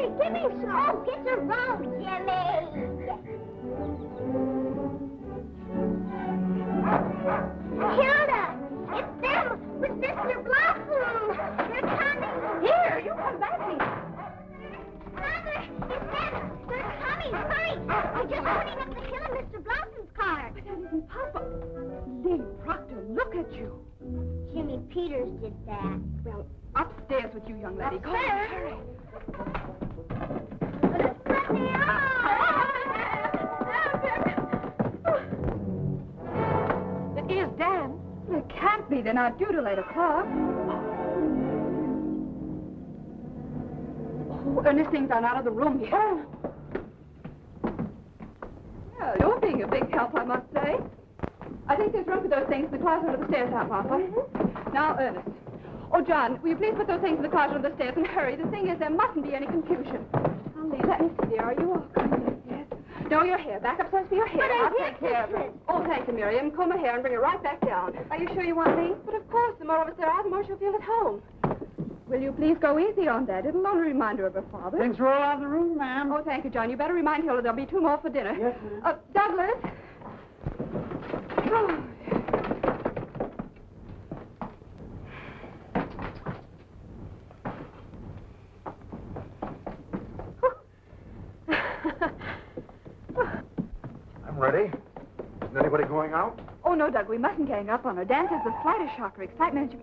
Jimmy, give me some. Oh, get your robe, Jimmy. Hilda, it's them with Mr. Blossom. They're coming. Here, you come back here. Mother, it's them. They're coming. Hurry. We're just running up the hill in Mr. Blossom's car. But that isn't possible. Lee Proctor, look at you. Jimmy Peters did that. Well, upstairs with you, young lady. Go on, hurry. Let me It is Dan. It can't be. They're not due till 8 o'clock. Oh, Ernestine's gone out of the room here. Oh. Well, you're being a big help, I must say. I think there's room for those things in the closet under the stairs, Aunt Martha. Now, Ernest. Oh, John, will you please put those things in the closet under the stairs and hurry? The thing is, there mustn't be any confusion. Now, Lee, let me see, dear. Are you all coming? Yes. No, your hair. Back upstairs for your hair. But I'll take care of it. Oh, thank you, Miriam. Comb her hair and bring her right back down. Are you sure you want me? But of course, the more of us there are, the more she'll feel at home. Will you please go easy on that? It'll only remind her of her father. Things are all out of the room, ma'am. Oh, thank you, John. You better remind Hilda there'll be 2 more for dinner. Yes, ma'am. Douglas. Oh. I'm ready. Isn't anybody going out? Oh, no, Doug, we mustn't gang up on her. Dan has the slightest shock or excitement.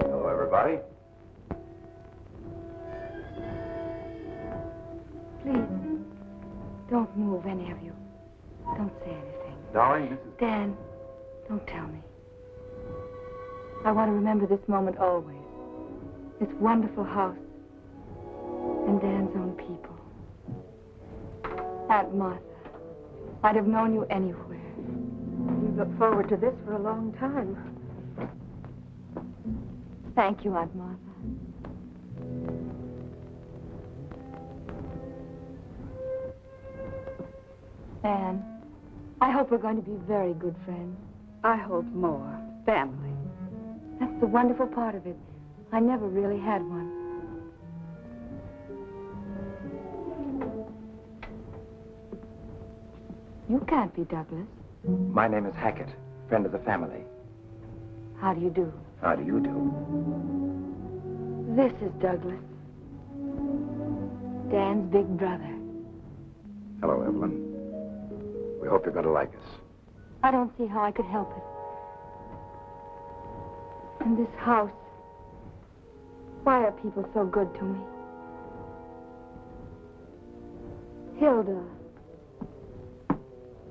Hello, everybody. Please, don't move, any of you. Don't say anything. Darling, this is... Dan, don't tell me. I want to remember this moment always. This wonderful house and Dan's own people. Aunt Martha, I'd have known you anywhere. We've looked forward to this for a long time. Thank you, Aunt Martha. Anne, I hope we're going to be very good friends. I hope more. Family. That's the wonderful part of it. I never really had one. You can't be Douglas. My name is Hackett, friend of the family. How do you do? How do you do? This is Douglas. Dan's big brother. Hello, Evelyn. We hope you're going to like us. I don't see how I could help it. And this house. Why are people so good to me? Hilda.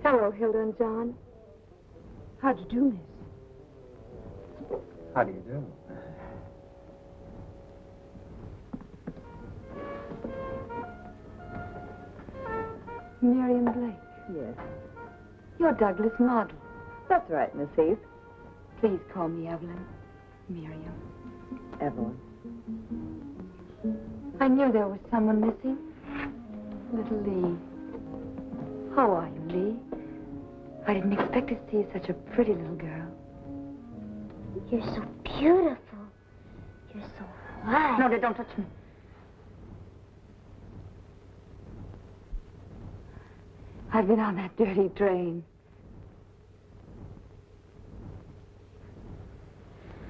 Hello, Hilda and John. How'd you do, miss? How do you do? Miriam Blake. Yes, You're Douglas' model. that's right, Miss Heath. Please call me Evelyn. Miriam. Evelyn. I knew there was someone missing. Little Lee. How are you, Lee? I didn't expect to see such a pretty little girl. You're so beautiful. You're so white. No, don't touch me. I've been on that dirty train.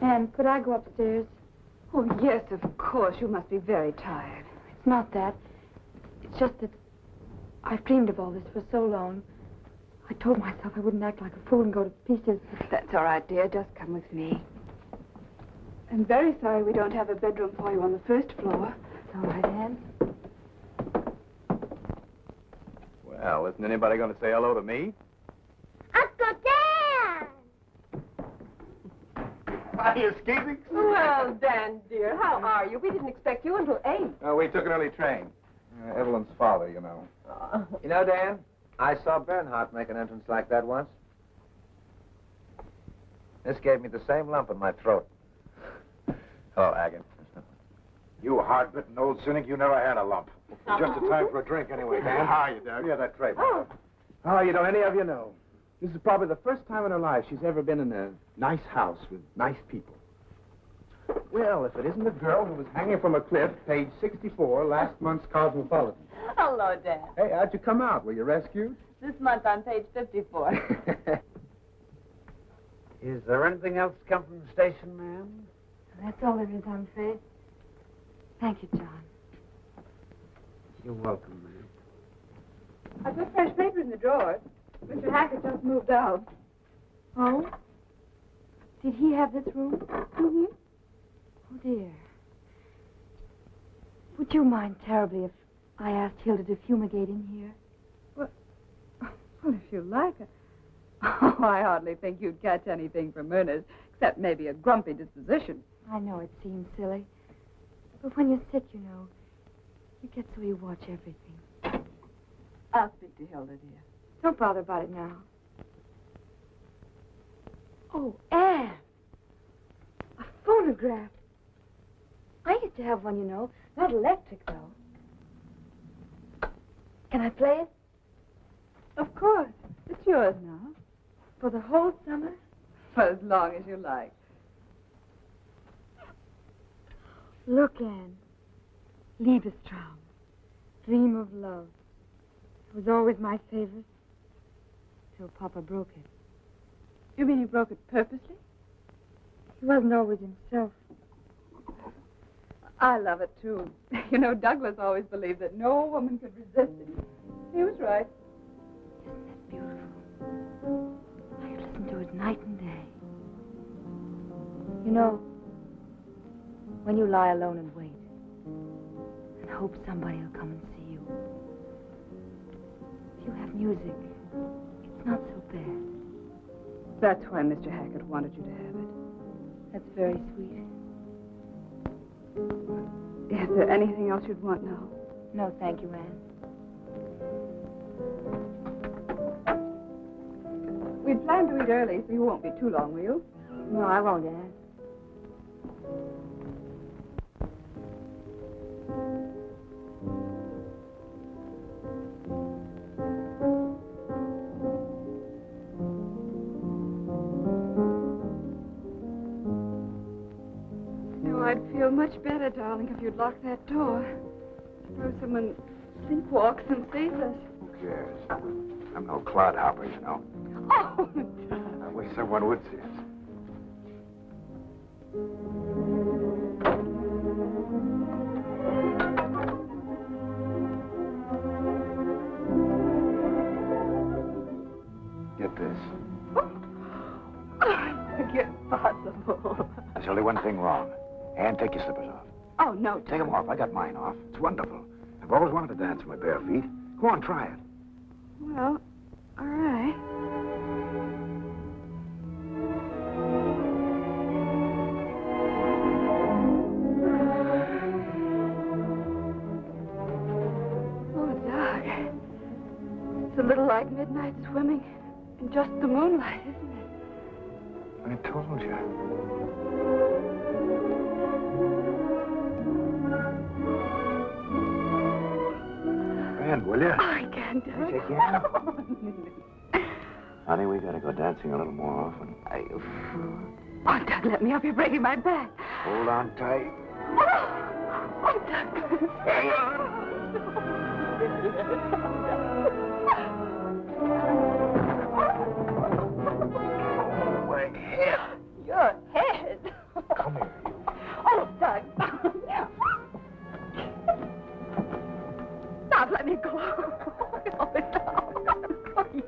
Anne, could I go upstairs? Oh, yes, of course. You must be very tired. It's not that. It's just that I've dreamed of all this for so long. I told myself I wouldn't act like a fool and go to pieces. That's all right, dear. Just come with me. I'm very sorry we don't have a bedroom for you on the first floor. It's all right, Anne. Well, isn't anybody going to say hello to me? Uncle Dan! Are you escaping? Well, Dan, dear, how are you? We didn't expect you until 8. We took an early train. Evelyn's father, you know. You know, Dan, I saw Bernhardt make an entrance like that once. This gave me the same lump in my throat. Hello, Agate. You hard-bitten old cynic, you never had a lump. Just a time for a drink anyway, Dan. How are you, Doug? Yeah, that tray. Oh, you don't any of you know. This is probably the first time in her life she's ever been in a nice house with nice people. Well, if it isn't the girl who was hanging from a cliff, page 64, last month's Cosmopolitan. Hello, Dad. Hey, how'd you come out? Were you rescued? This month on page 54. Is there anything else come from the station, ma'am? That's all there is, I'm afraid. Thank you, John. You're welcome, ma'am. I put fresh paper in the drawer. Mr. Hackett just moved out. Oh? Did he have this room? Mm-hmm. Oh, dear. Would you mind terribly if I asked Hilda to fumigate in here? Well, if you like it. Oh, I hardly think you'd catch anything from Ernest, except maybe a grumpy disposition. I know it seems silly. But when you sit, you know, you get so you watch everything. I'll speak to Hilda, dear. Don't bother about it now. Oh, Anne. A phonograph. I used to have one, you know. Not electric, though. Can I play it? Of course. It's yours now. For the whole summer? For as long as you like. Look, Anne. Liebestraum. Dream of love. It was always my favorite. Till Papa broke it. You mean he broke it purposely? He wasn't always himself. I love it, too. You know, Douglas always believed that no woman could resist it. He was right. Isn't that beautiful? I could listen to it night and day. You know, when you lie alone and wait, and hope somebody will come and see you, if you have music, it's not so bad. That's why Mr. Hackett wanted you to have it. That's very sweet. Is there anything else you'd want now? No, thank you, Anne. We planned to eat early, so you won't be too long, will you? No, I won't, Anne. I'd feel much better, darling, if you'd lock that door. Suppose someone sleepwalks and sees us. Who cares? I'm no clodhopper, you know. Oh, I wish someone would see us. Get this. It's possible. There's only one thing wrong. Anne, take your slippers off. Oh, no, Take them off. I got mine off. It's wonderful. I've always wanted to dance on my bare feet. Go on, try it. Well, all right. Oh, Doug. It's a little like midnight swimming in just the moonlight, isn't it? I told you. Anne, will you? I can't do it. Shake your hand. Honey, we gotta go dancing a little more often. You fool. Oh, Doug, let me up. You're breaking my back. Hold on tight. Oh, Doug. Hang on. My head. Your head. Come here, you. Oh, Doug. Stop, let me go. Oh, no. Oh, you.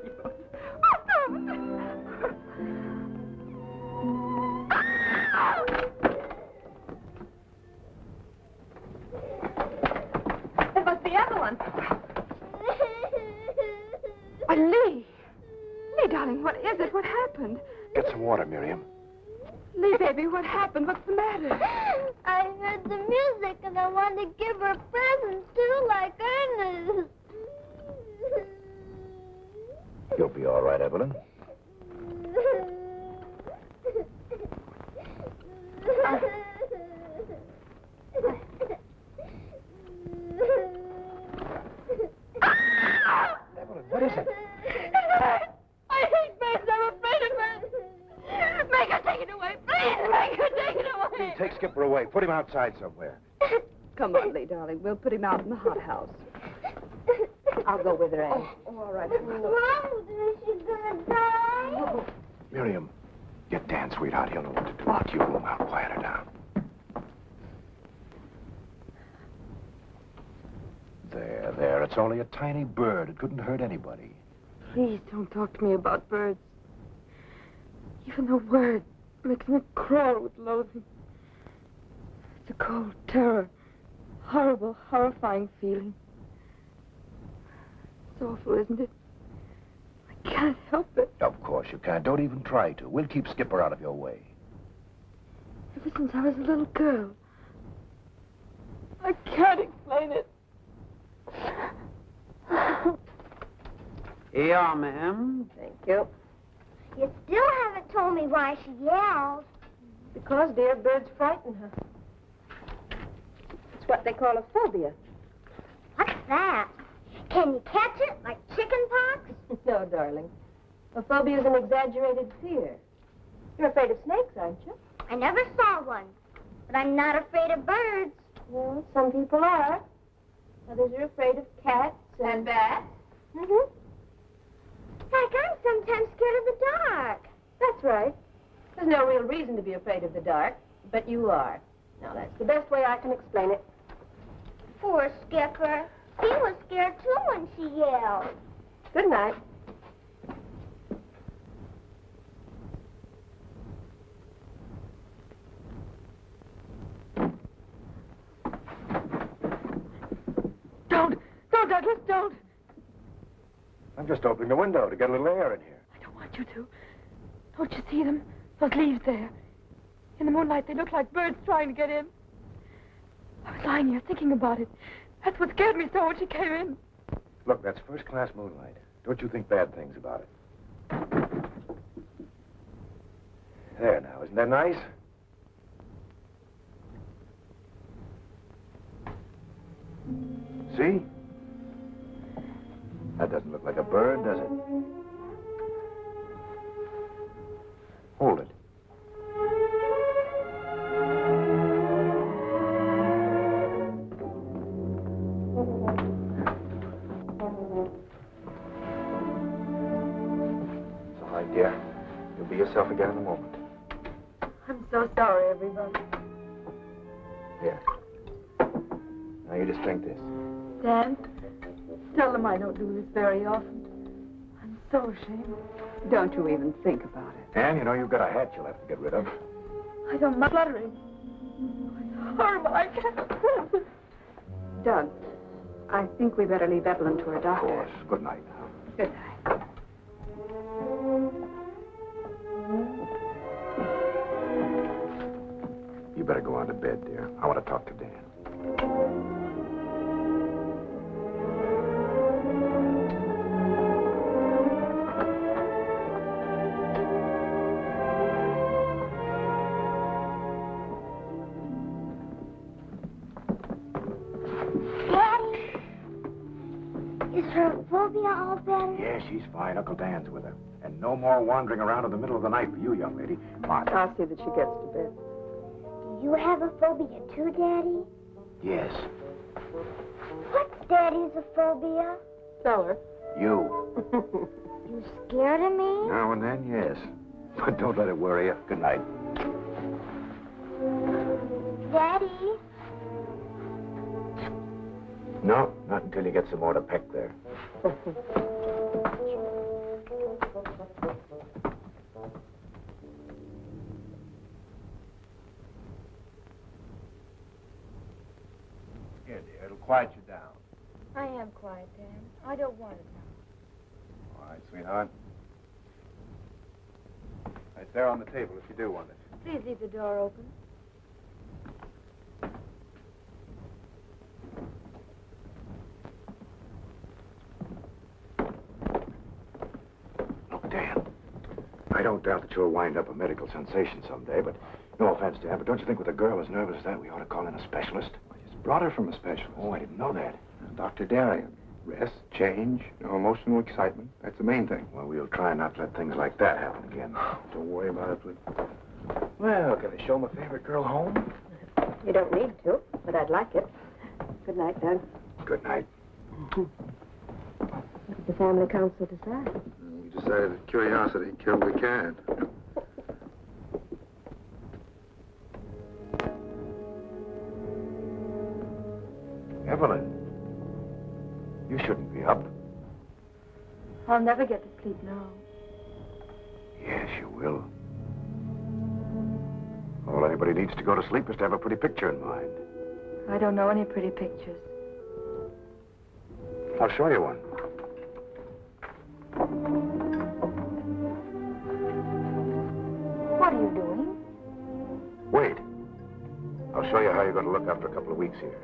It must be Evelyn. Oh, Lee. Lee, darling, what is it? What happened? Get some water, Miriam. Lee, baby, what happened? What's the matter? I heard the music and I wanted to give her presents too, like Ernest. You'll be all right, Evelyn. is it? I hate birds. I'm afraid of birds. Make her take it away, please. Make her take it away. Take Skipper away. Put him outside somewhere. Come on, Lee, darling. We'll put him out in the hothouse. I'll go with her, Anne. Oh, all right. Mom, is she gonna die? Miriam, get Dan, sweetheart. He'll know what to do. I'll keep him out. Quiet her down. There. It's only a tiny bird. It couldn't hurt anybody. Please don't talk to me about birds. Even the word makes me crawl with loathing. It's a cold terror. Horrible, horrifying feeling. It's awful, isn't it? I can't help it. Of course you can't. Don't even try to. We'll keep Skipper out of your way. Ever since I was a little girl. I can't explain it. Here you are, ma'am. Thank you. You still haven't told me why she yells. Because, dear, birds frighten her. It's what they call a phobia. What's that? Can you catch it like chicken pox? No, darling. A phobia is an exaggerated fear. You're afraid of snakes, aren't you? I never saw one, but I'm not afraid of birds. Well, some people are. Others are afraid of cats and bats. Mm-hmm. Like I'm sometimes scared of the dark. That's right. There's no real reason to be afraid of the dark, but you are. Now, that's the best way I can explain it. Poor Skipper. He was scared too when she yelled. Good night. Don't, Douglas, don't. I'm just opening the window to get a little air in here. I don't want you to. Don't you see them? Those leaves there. In the moonlight, they look like birds trying to get in. I was lying here thinking about it. That's what scared me so when she came in. Look, that's first-class moonlight. Don't you think bad things about it. There now, isn't that nice? See? That doesn't look like a bird, does it? Hold it. It's all right, dear. You'll be yourself again in a moment. I'm so sorry, everybody. Here. Now you just drink this. Dan, tell them I don't do this very often. I'm so ashamed. Don't you even think about it. Anne, you know you've got a hat you'll have to get rid of. I don't mind fluttering. Oh, it's horrible. I can't. Doug, I think we better leave Evelyn to her Of doctor. course. Good night now. Good night. You better go on to bed, dear. I want to talk to Dan. Daddy, is her phobia all better? Yeah, she's fine. Uncle Dan's with her. And no more wandering around in the middle of the night for you, young lady. Come on. I'll see that she gets to bed. Do you have a phobia too, Daddy? Yes. What's Daddy's a phobia? Tell her. You. You scared of me? Now and then, yes. But don't let it worry you. Good night. Daddy? No, not until you get some more to peck there. Here, dear, it'll quiet you down. I am quiet, Dan. I don't want it now. All right, sweetheart. Right there on the table if you do want it. Please leave the door open. Look, Dan. I don't doubt that you'll wind up a medical sensation someday, but no offense, Dan, but don't you think with a girl as nervous as that, we ought to call in a specialist? I just brought her from a specialist. Oh, I didn't know that. Dr. Darien. Rest, change, no emotional excitement. That's the main thing. Well, we'll try not to let things like that happen again. Don't worry about it, please. Well, can I show my favorite girl home? You don't need to, but I'd like it. Good night, Doug. Good night. What did the family council decide? We decided that curiosity killed the cat. Evelyn, you shouldn't be up. I'll never get to sleep now. Yes, you will. All anybody needs to go to sleep is to have a pretty picture in mind. I don't know any pretty pictures. I'll show you one. What are you doing? Wait. I'll show you how you're going to look after a couple of weeks here.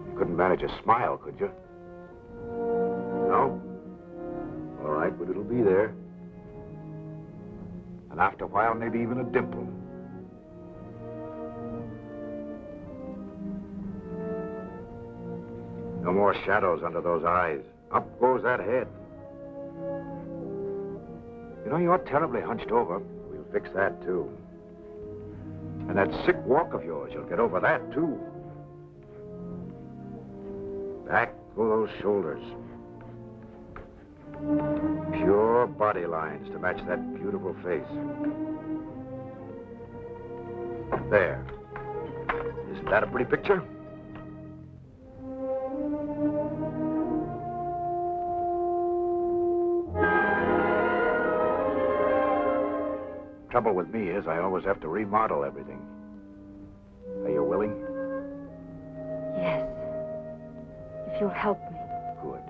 You couldn't manage a smile, could you? No? All right, but it'll be there. And after a while, maybe even a dimple. No more shadows under those eyes. Up goes that head. You know, you're terribly hunched over. We'll fix that, too. And that sick walk of yours, you'll get over that, too. Back go those shoulders. Pure body lines to match that beautiful face. There. Isn't that a pretty picture? Trouble with me is I always have to remodel everything. Are you willing? Yes. If you'll help me. Good.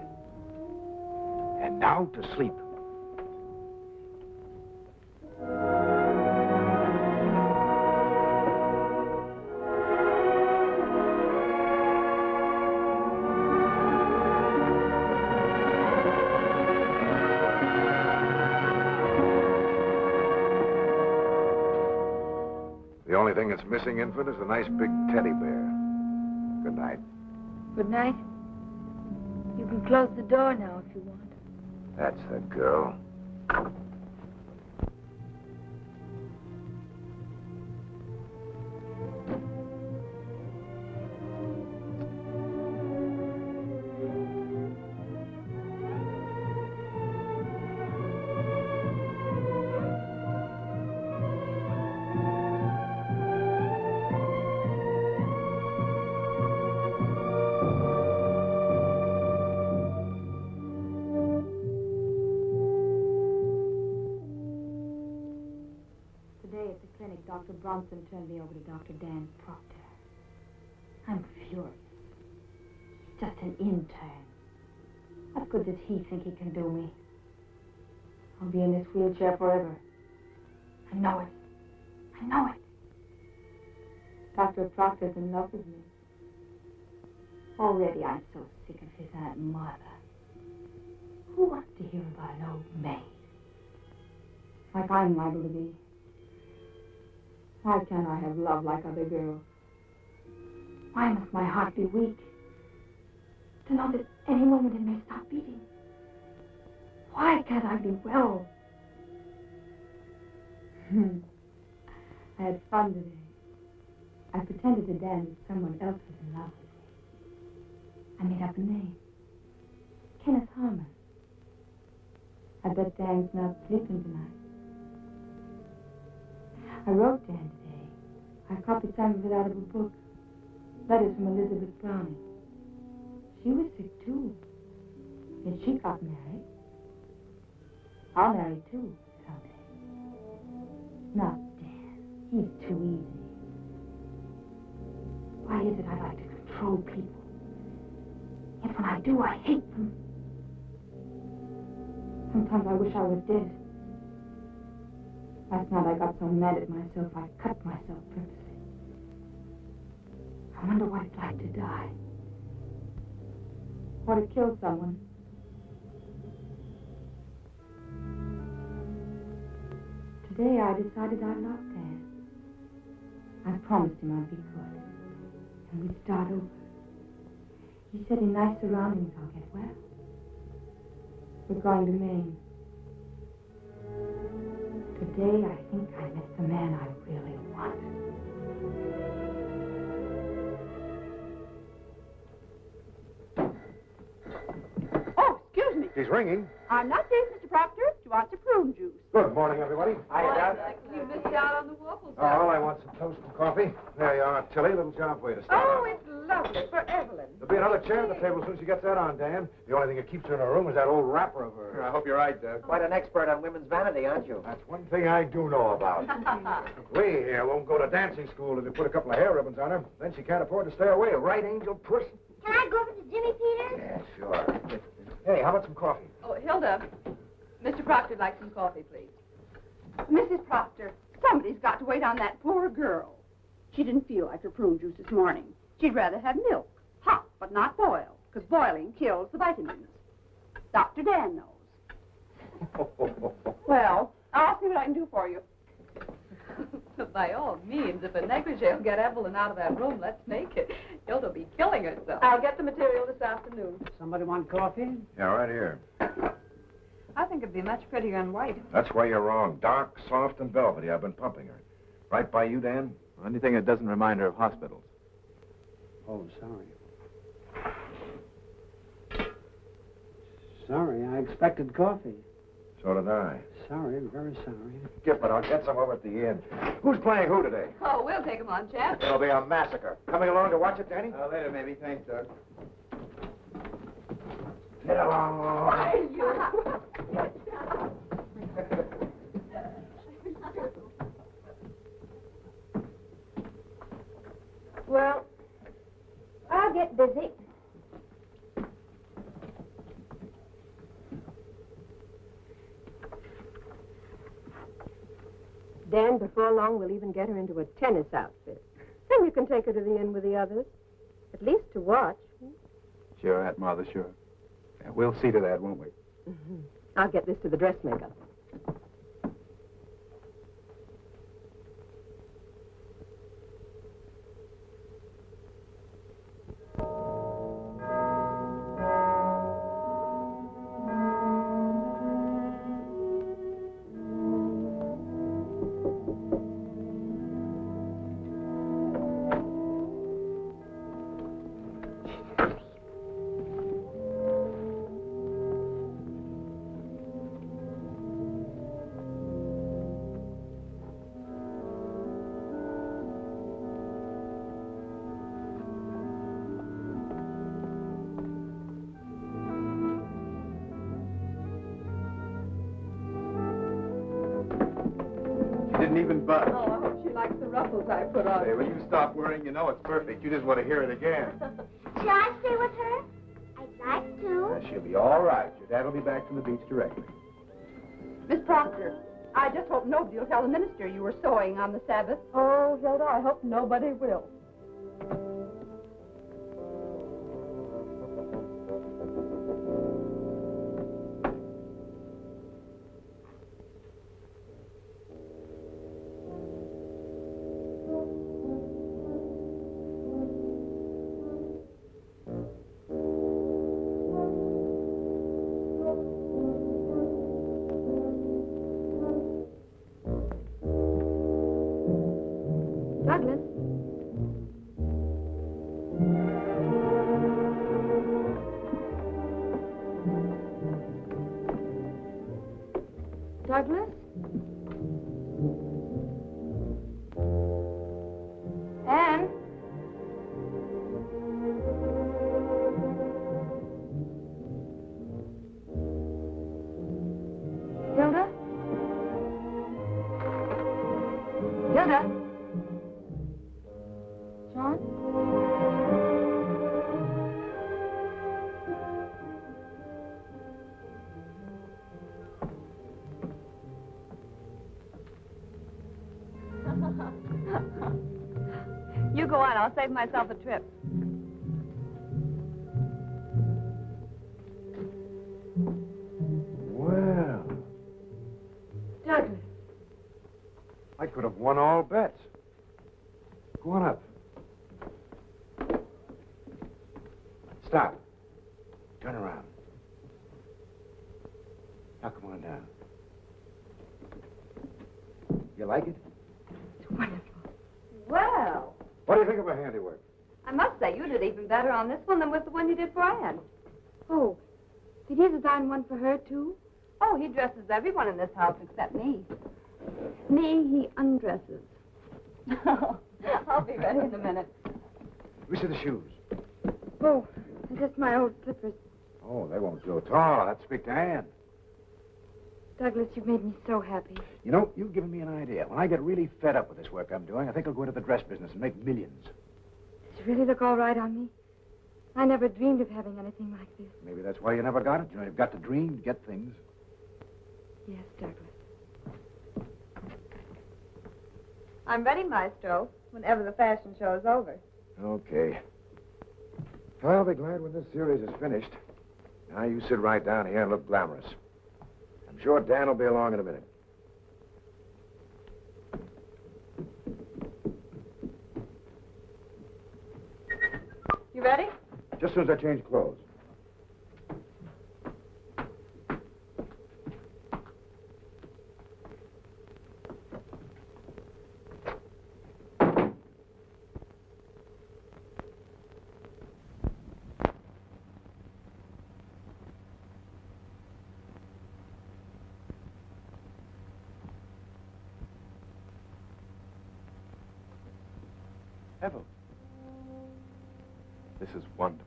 And now to sleep. The only thing that's missing, Infant, is a nice big teddy bear. Good night. Good night. You can close the door now if you want. That's the girl. Dr. Bronson turned me over to Dr. Dan Proctor. I'm furious. Just an intern. What good does he think he can do me? I'll be in this wheelchair forever. I know it. I know it. Dr. Proctor's in love with me. Already I'm so sick of his Aunt Martha. Who wants to hear about an old maid? Like I'm liable to be. Why can't I have love like other girls? Why must my heart be weak? To know that any moment it may stop beating. Why can't I be well? I had fun today. I pretended to Dan that someone else was in love with me. I made up a name. Kenneth Harmon. I bet Dan's not sleeping tonight. I wrote Dan today. I copied some of it out of a book. Letters from Elizabeth Browning. She was sick, too. Yet she got married. I'll marry, too, someday. Not Dan. He's too easy. Why is it I like to control people? Yet when I do, I hate them. Sometimes I wish I was dead. Last night I got so mad at myself, I cut myself purposely. I wonder what it's like to die. Or to kill someone. Today I decided I loved Dan. I promised him I'd be good. and we start over. He said in nice surroundings I'll get well. We're going to Maine. Today, I think I met the man I really want. Oh, excuse me. He's ringing. I'm not safe, Mr. Proctor. She wants a prune juice. Good morning, everybody. You missed out on the waffles. Oh, I want some toast and coffee. There you are, Tilly. Little job for you to start. Oh, it's lovely for Evelyn. There'll be another chair at the table as soon as she gets that on, Dan. The only thing that keeps her in her room is that old wrapper of hers. I hope you're right, Doug. Quite an expert on women's vanity, aren't you? That's one thing I do know about. We here won't go to dancing school if you put a couple of hair ribbons on her. Then she can't afford to stay away. Right, Angel Puss? Can I go over to Jimmy Peters? Yeah, sure. Hey, how about some coffee? Oh, Hilda, Mr. Proctor'd like some coffee, please. Mrs. Proctor, somebody's got to wait on that poor girl. She didn't feel like her prune juice this morning. She'd rather have milk, hot but not boiled, because boiling kills the vitamins. Dr. Dan knows. Well, I'll see what I can do for you. By all means, if a negligee will get Evelyn out of that room, let's make it. Hilda will be killing herself. I'll get the material this afternoon. Somebody want coffee? Yeah, right here. I think it'd be much prettier in white. That's why you're wrong. Dark, soft, and velvety. I've been pumping her. Right by you, Dan? Anything that doesn't remind her of hospitals. Oh, sorry. Sorry, I expected coffee. So did I. Sorry, very sorry. Skip it. I'll get some over at the inn. Who's playing who today? Oh, we'll take him on, Chap. It'll be a massacre. Coming along to watch it, Danny? Later, maybe. Thanks, Doug. Get along. Well, I'll get busy. Dan, before long, we'll even get her into a tennis outfit. Then you can take her to the inn with the others. At least to watch. Sure, Aunt Martha, sure. Yeah, we'll see to that, won't we? Mm-hmm. I'll get this to the dressmaker. Didn't even budge. Oh, I hope she likes the ruffles I put on. Hey, when you stop worrying, you know it's perfect. You just want to hear it again. Shall I stay with her? I'd like to. She'll be all right. Your dad will be back from the beach directly. Miss Proctor, I just hope nobody will tell the minister you were sewing on the Sabbath. Oh, Hilda, I hope nobody will. Douglas. Douglas? Anne? Hilda? Hilda? John? You go on. I'll save myself a trip. Well, Douglas. I could have won all bets. Go on up. stop. Turn around. Now, come on down. You like it? It's wonderful. Well, What do you think of her handiwork? I must say you did even better on this one than with the one you did for Anne. Oh, did he design one for her, too? Oh, he dresses everyone in this house except me. Me, he undresses. I'll be ready in a minute. Let me see the shoes. Oh, just my old slippers. Oh, they won't go tall. Let's speak to Anne. Douglas, you've made me so happy. You know, you've given me an idea. When I get really fed up with this work I'm doing, I think I'll go into the dress business and make millions. Does it really look all right on me? I never dreamed of having anything like this. Maybe that's why you never got it. You know, you've got to dream to get things. Yes, Douglas. I'm ready, Maestro, whenever the fashion show is over. Okay. I'll be glad when this series is finished. Now you sit right down here and look glamorous. I'm sure Dan will be along in a minute. You ready? Just as soon as I change clothes. Ethel. This is wonderful.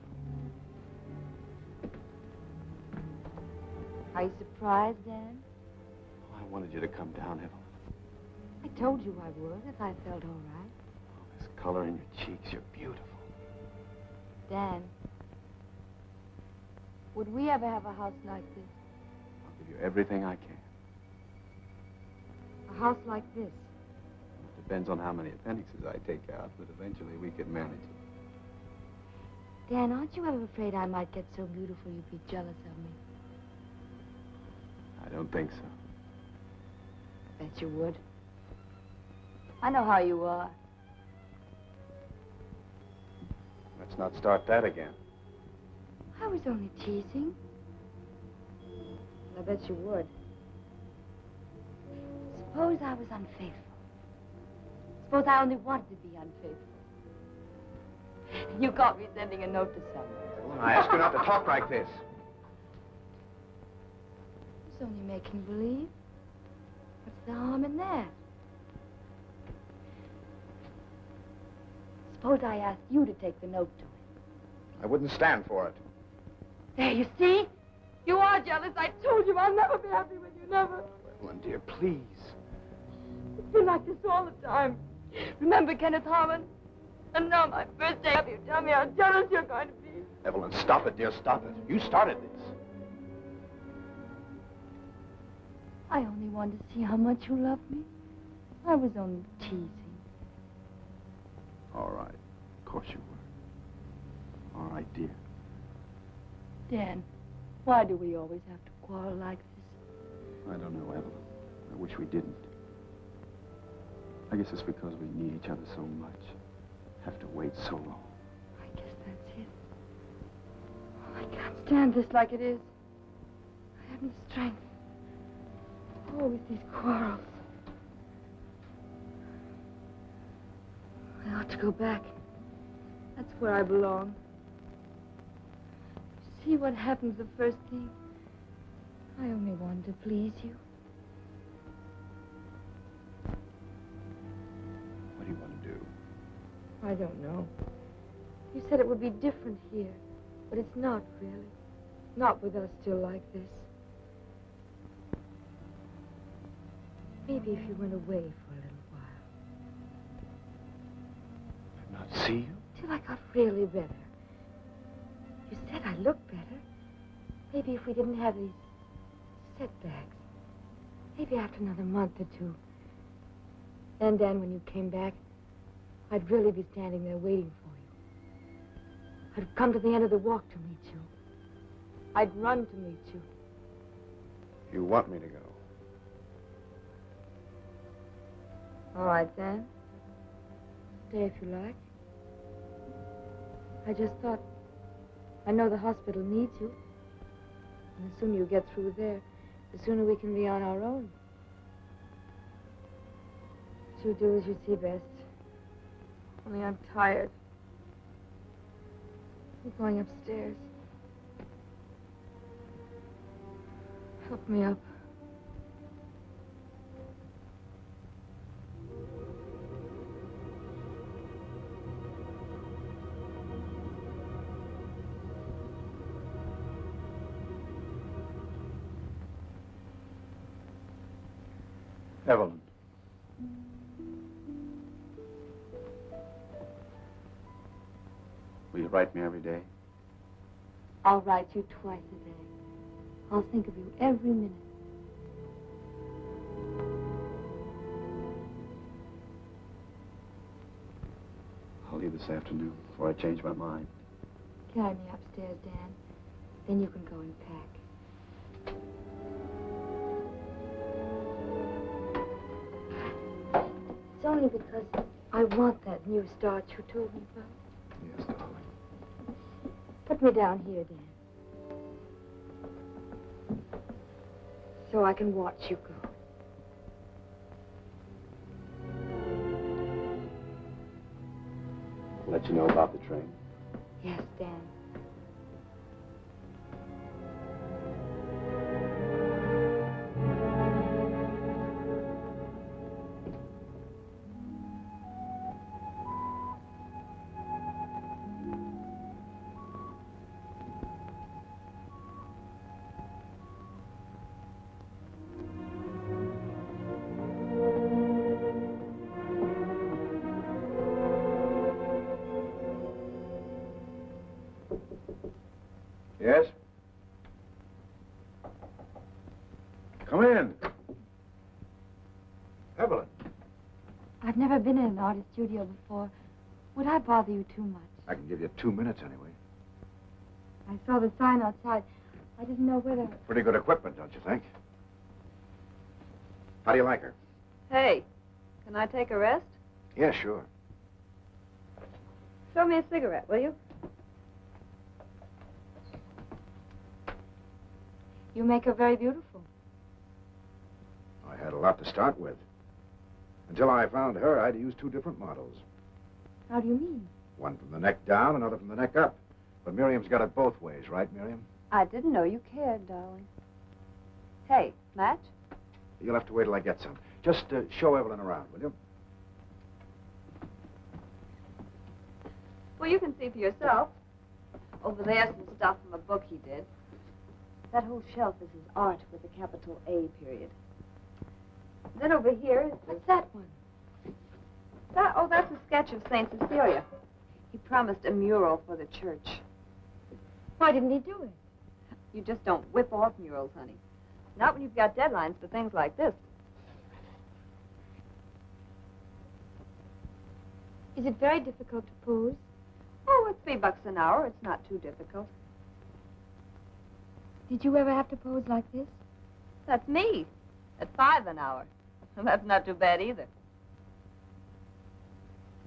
Are you surprised, Dan? Oh, I wanted you to come down, Ethel. I told you I would if I felt all right. Oh, this color in your cheeks, you're beautiful. Dan, would we ever have a house like this? I'll give you everything I can. A house like this? It depends on how many appendixes I take out, but eventually we could manage it. Dan, aren't you ever afraid I might get so beautiful you'd be jealous of me? I don't think so. Bet you would. I know how you are. Let's not start that again. I was only teasing. I bet you would. Suppose I was unfaithful. Suppose I only wanted to be unfaithful. You caught me sending a note to someone. Well, I ask you not to talk like this. It's only making believe. What's the harm in that? Suppose I asked you to take the note to him. I wouldn't stand for it. There, you see? You are jealous. I told you I'll never be happy with you, never. Evelyn, dear, please. It's been like this all the time. Remember Kenneth Harmon? And now my first day of you tell me how jealous you're going to be. Evelyn, stop it, dear, stop it. You started this. I only wanted to see how much you love me. I was only teasing. All right. Of course you were. All right, dear. Dan, why do we always have to quarrel like this? I don't know, Evelyn. I wish we didn't. I guess it's because we need each other so much. Have to wait so long. I guess that's it. Oh, I can't stand this like it is. I haven't the strength. Always these quarrels. I ought to go back. That's where I belong. See what happens the first thing. I only wanted to please you. What do you want to do? I don't know. You said it would be different here, but it's not really. Not with us still like this. Maybe if you went away for a little while. Not see you? Till I got really better. You said I looked better. Maybe if we didn't have these setbacks. Maybe after another month or two. Then, Dan, when you came back, I'd really be standing there waiting for you. I'd have come to the end of the walk to meet you. I'd run to meet you. You want me to go? All right, then. Stay if you like. I just thought I know the hospital needs you. And the sooner you get through there, the sooner we can be on our own. You do as you see best. Only I'm tired. I'm going upstairs. Help me up. Evelyn. Will you write me every day? I'll write you twice a day. I'll think of you every minute. I'll leave this afternoon before I change my mind. Carry me upstairs, Dan. Then you can go and pack. It's only because I want that new start you told me about. Yes, darling. Put me down here, Dan. So I can watch you go. Let you know about the train. Yes, Dan. Yes? Come in. Evelyn. I've never been in an artist studio before. Would I bother you too much? I can give you 2 minutes anyway. I saw the sign outside. I didn't know whether... Pretty good equipment, don't you think? How do you like her? Hey, can I take a rest? Yeah, sure. Throw me a cigarette, will you? You make her very beautiful. I had a lot to start with. Until I found her, I'd used 2 different models. How do you mean? One from the neck down, another from the neck up. But Miriam's got it both ways, right, Miriam? I didn't know you cared, darling. Hey, match? You'll have to wait till I get some. Just show Evelyn around, will you? Well, you can see for yourself. Over there's some stuff from a book he did. That whole shelf is his art with a capital A period. Then over here is... What's that one? That's a sketch of St. Cecilia. He promised a mural for the church. Why didn't he do it? You just don't whip off murals, honey. Not when you've got deadlines for things like this. Is it very difficult to pose? Oh, it's $3 an hour. It's not too difficult. Did you ever have to pose like this? That's me. At $5 an hour. That's not too bad either.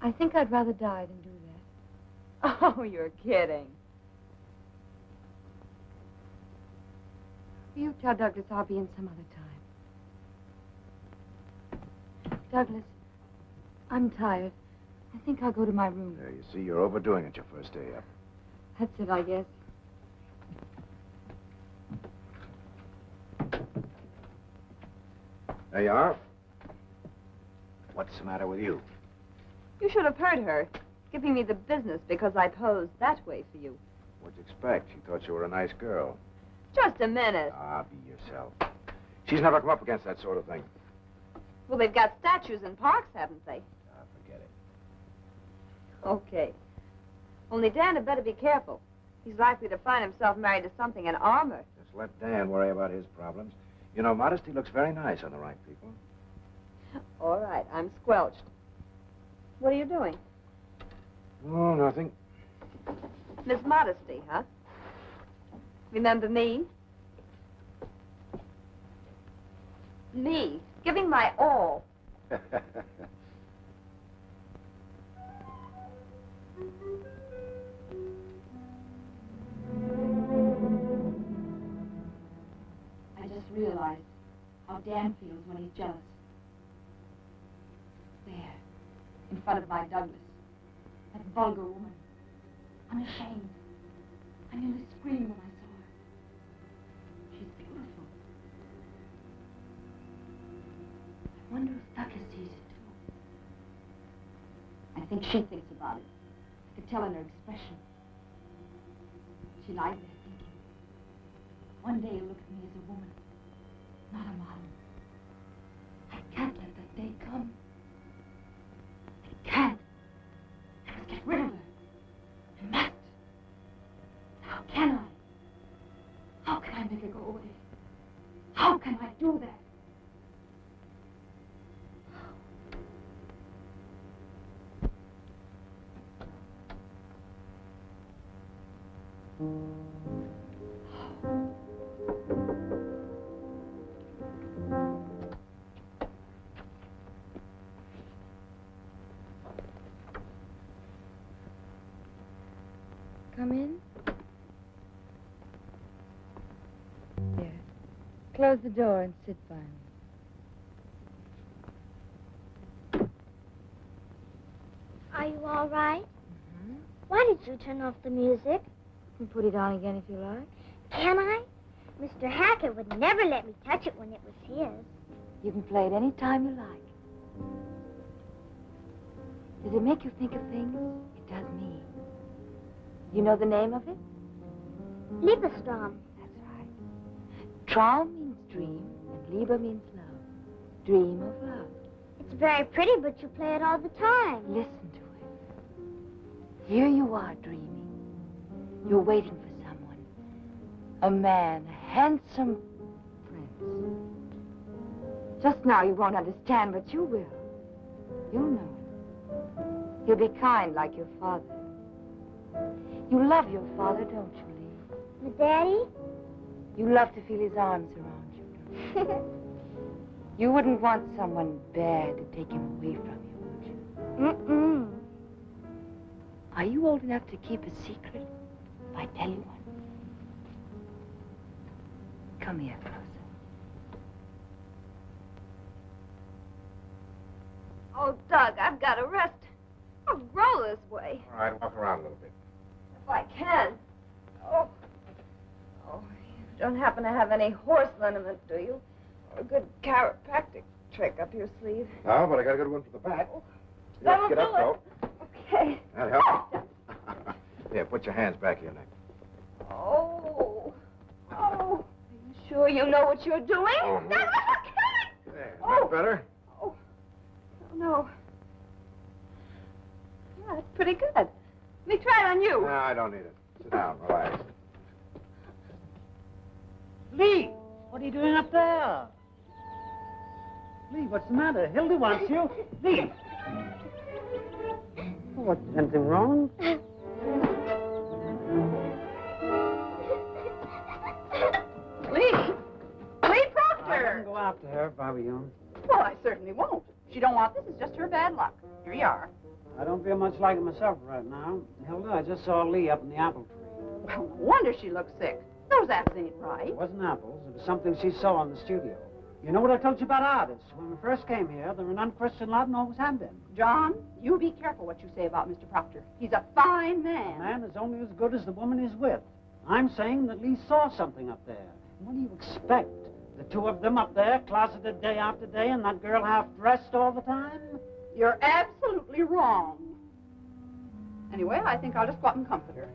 I think I'd rather die than do that. Oh, you're kidding. You tell Douglas I'll be in some other time. Douglas, I'm tired. I think I'll go to my room. There, you see, you're overdoing it your first day up. That's it, I guess. There you are. What's the matter with you? You should have heard her, giving me the business because I posed that way for you. What'd you expect? She thought you were a nice girl. Just a minute. Ah, be yourself. She's never come up against that sort of thing. Well, they've got statues in parks, haven't they? Ah, forget it. Okay. Only Dan had better be careful. He's likely to find himself married to something in armor. Just let Dan worry about his problems. You know, modesty looks very nice on the right people. All right, I'm squelched. What are you doing? Oh, nothing. Miss Modesty, huh? Remember me? Me, giving my all. Dan feels when he's jealous. There, in front of my Douglas, that vulgar woman, unashamed. I nearly screamed when I saw her. She's beautiful. I wonder if Douglas sees it, too. I think she thinks about it. I could tell in her expression. She lies there thinking, one day you'll look at me as a woman, not a model. I can't let that day come. I can't. I must get rid of her. I must. How can I? How can I make her go away? How can I do that? Come in. There. Close the door and sit by me. Are you all right? Mm-hmm. Why did you turn off the music? You can put it on again if you like. Can I? Mr. Hackett would never let me touch it when it was his. You can play it any time you like. Does it make you think of things? It does me. You know the name of it? Liebestrom. That's right. Traum means dream, and Liebe means love. Dream of love. It's very pretty, but you play it all the time. Listen to it. Here you are dreaming. You're waiting for someone. A man, a handsome prince. Just now you won't understand, but you will. You'll know. He'll be kind like your father. You love your father, don't you, Lee? My daddy? You love to feel his arms around you, don't you? You wouldn't want someone bad to take him away from you, would you? Mm-mm. Are you old enough to keep a secret if I tell you one? Come here closer. Oh, Doug, I've got to rest. I'll grow this way. All right, walk around a little bit. If I can. Oh, you don't happen to have any horse liniment, do you? Or a good chiropractic trick up your sleeve? No, but I got a good one for the back. That'll Get up, do it. though. Okay. That helps. Here, put your hands back here, Nick. Oh. Are you sure you know what you're doing? Mhm. That's okay. There, is Oh. that better? Oh, no. Yeah, that's pretty good. Let me try it on you. No, I don't need it. Sit down, relax. Lee, what are you doing up there? Lee, what's the matter? Hilda wants you. Lee. Oh, what, anything wrong? Lee I Proctor! wouldn't go after her if I were you. Well, I certainly won't. She don't want this. It's just her bad luck. Here you are. I don't feel much like it myself right now. Hilda, I just saw Lee up in the apple tree. Well, no wonder she looks sick. Those apples ain't right. It wasn't apples. It was something she saw in the studio. You know what I told you about artists? When we first came here, they're an unquestioned lot and always have been. John, you be careful what you say about Mr. Proctor. He's a fine man. A man is only as good as the woman he's with. I'm saying that Lee saw something up there. What do you expect? The two of them up there, closeted day after day, and that girl half-dressed all the time? You're absolutely wrong. Anyway, I think I'll just go up and comfort her.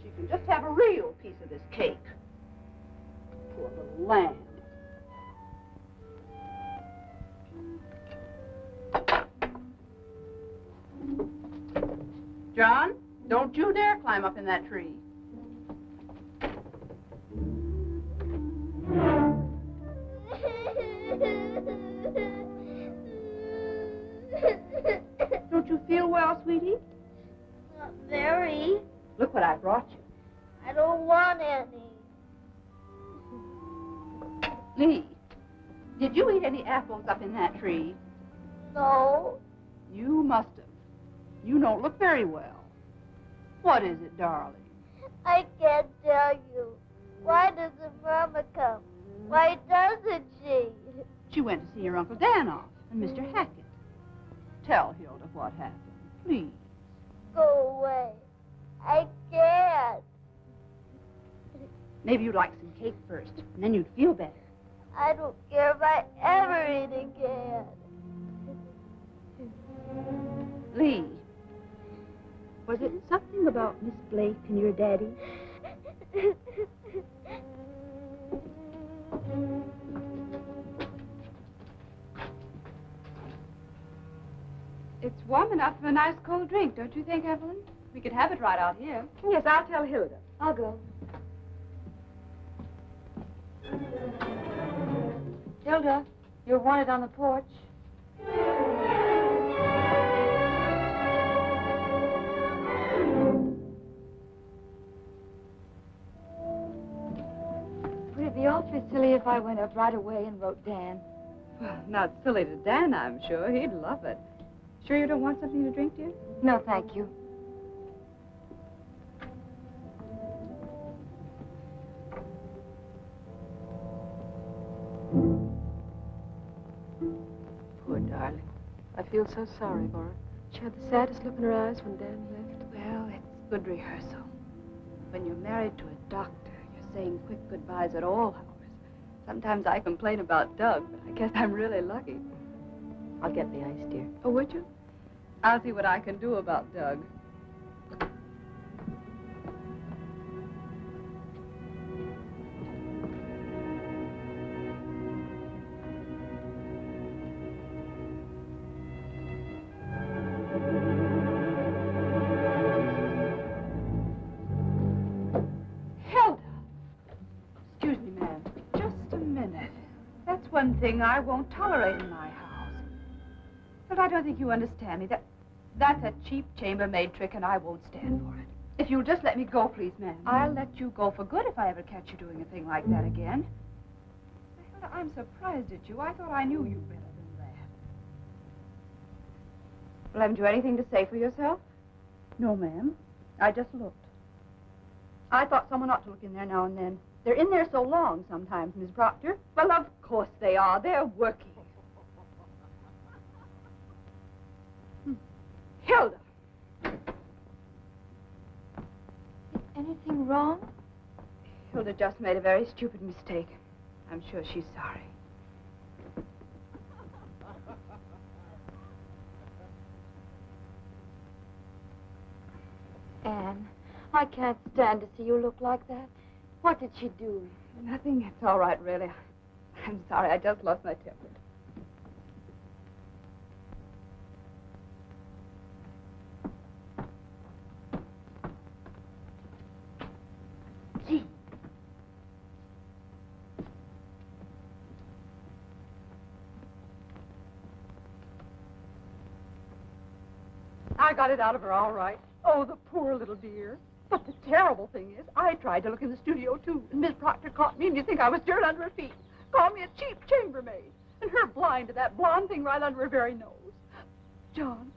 She can just have a real piece of this cake. Poor little lamb. John, don't you dare climb up in that tree. Don't you feel well, sweetie? Not very. Look what I brought you. I don't want any. Lee, did you eat any apples up in that tree? No. You must have. You don't look very well. What is it, darling? I can't tell you. Why doesn't Mama come? Why doesn't she? Uncle Dan off and Mr. Hackett. Tell Hilda what happened, please. Go away. I can't. Maybe you'd like some cake first, and then you'd feel better. I don't care if I ever eat again. Lee, was it something about Miss Blake and your daddy? It's warm enough for a nice cold drink, don't you think, Evelyn? We could have it right out here. Yes, I'll tell Hilda. I'll go. Hilda, you're wanted on the porch. Would it be awfully silly if I went up right away and wrote Dan? Well, not silly to Dan, I'm sure. He'd love it. Sure you don't want something to drink, dear? No, thank you. Poor darling. I feel so sorry for her. She had the saddest look in her eyes when Dan left. Well, it's good rehearsal. When you're married to a doctor, you're saying quick goodbyes at all hours. Sometimes I complain about Doug, but I guess I'm really lucky. I'll get the ice, dear. Oh, would you? I'll see what I can do about Doug. One thing I won't tolerate in my house. But I don't think you understand me. That's a cheap chambermaid trick, and I won't stand for it. If you'll just let me go, please, ma'am. I'll let you go for good if I ever catch you doing a thing like that again. Hilda, I'm surprised at you. I thought I knew you better than that. Well, haven't you anything to say for yourself? No, ma'am. I just looked. I thought someone ought to look in there now and then. They're in there so long sometimes, Miss Proctor. Well, of course they are. They're working. Hilda! Is anything wrong? Hilda just made a very stupid mistake. I'm sure she's sorry. Anne, I can't stand to see you look like that. What did she do? Nothing. It's all right, really. I'm sorry. I just lost my temper. Gee. I got it out of her all right. Oh, the poor little dear. But the terrible thing is, I tried to look in the studio, too, and Miss Proctor caught me, and you'd think I was dirt under her feet. Called me a cheap chambermaid, and her blind to that blonde thing right under her very nose. John,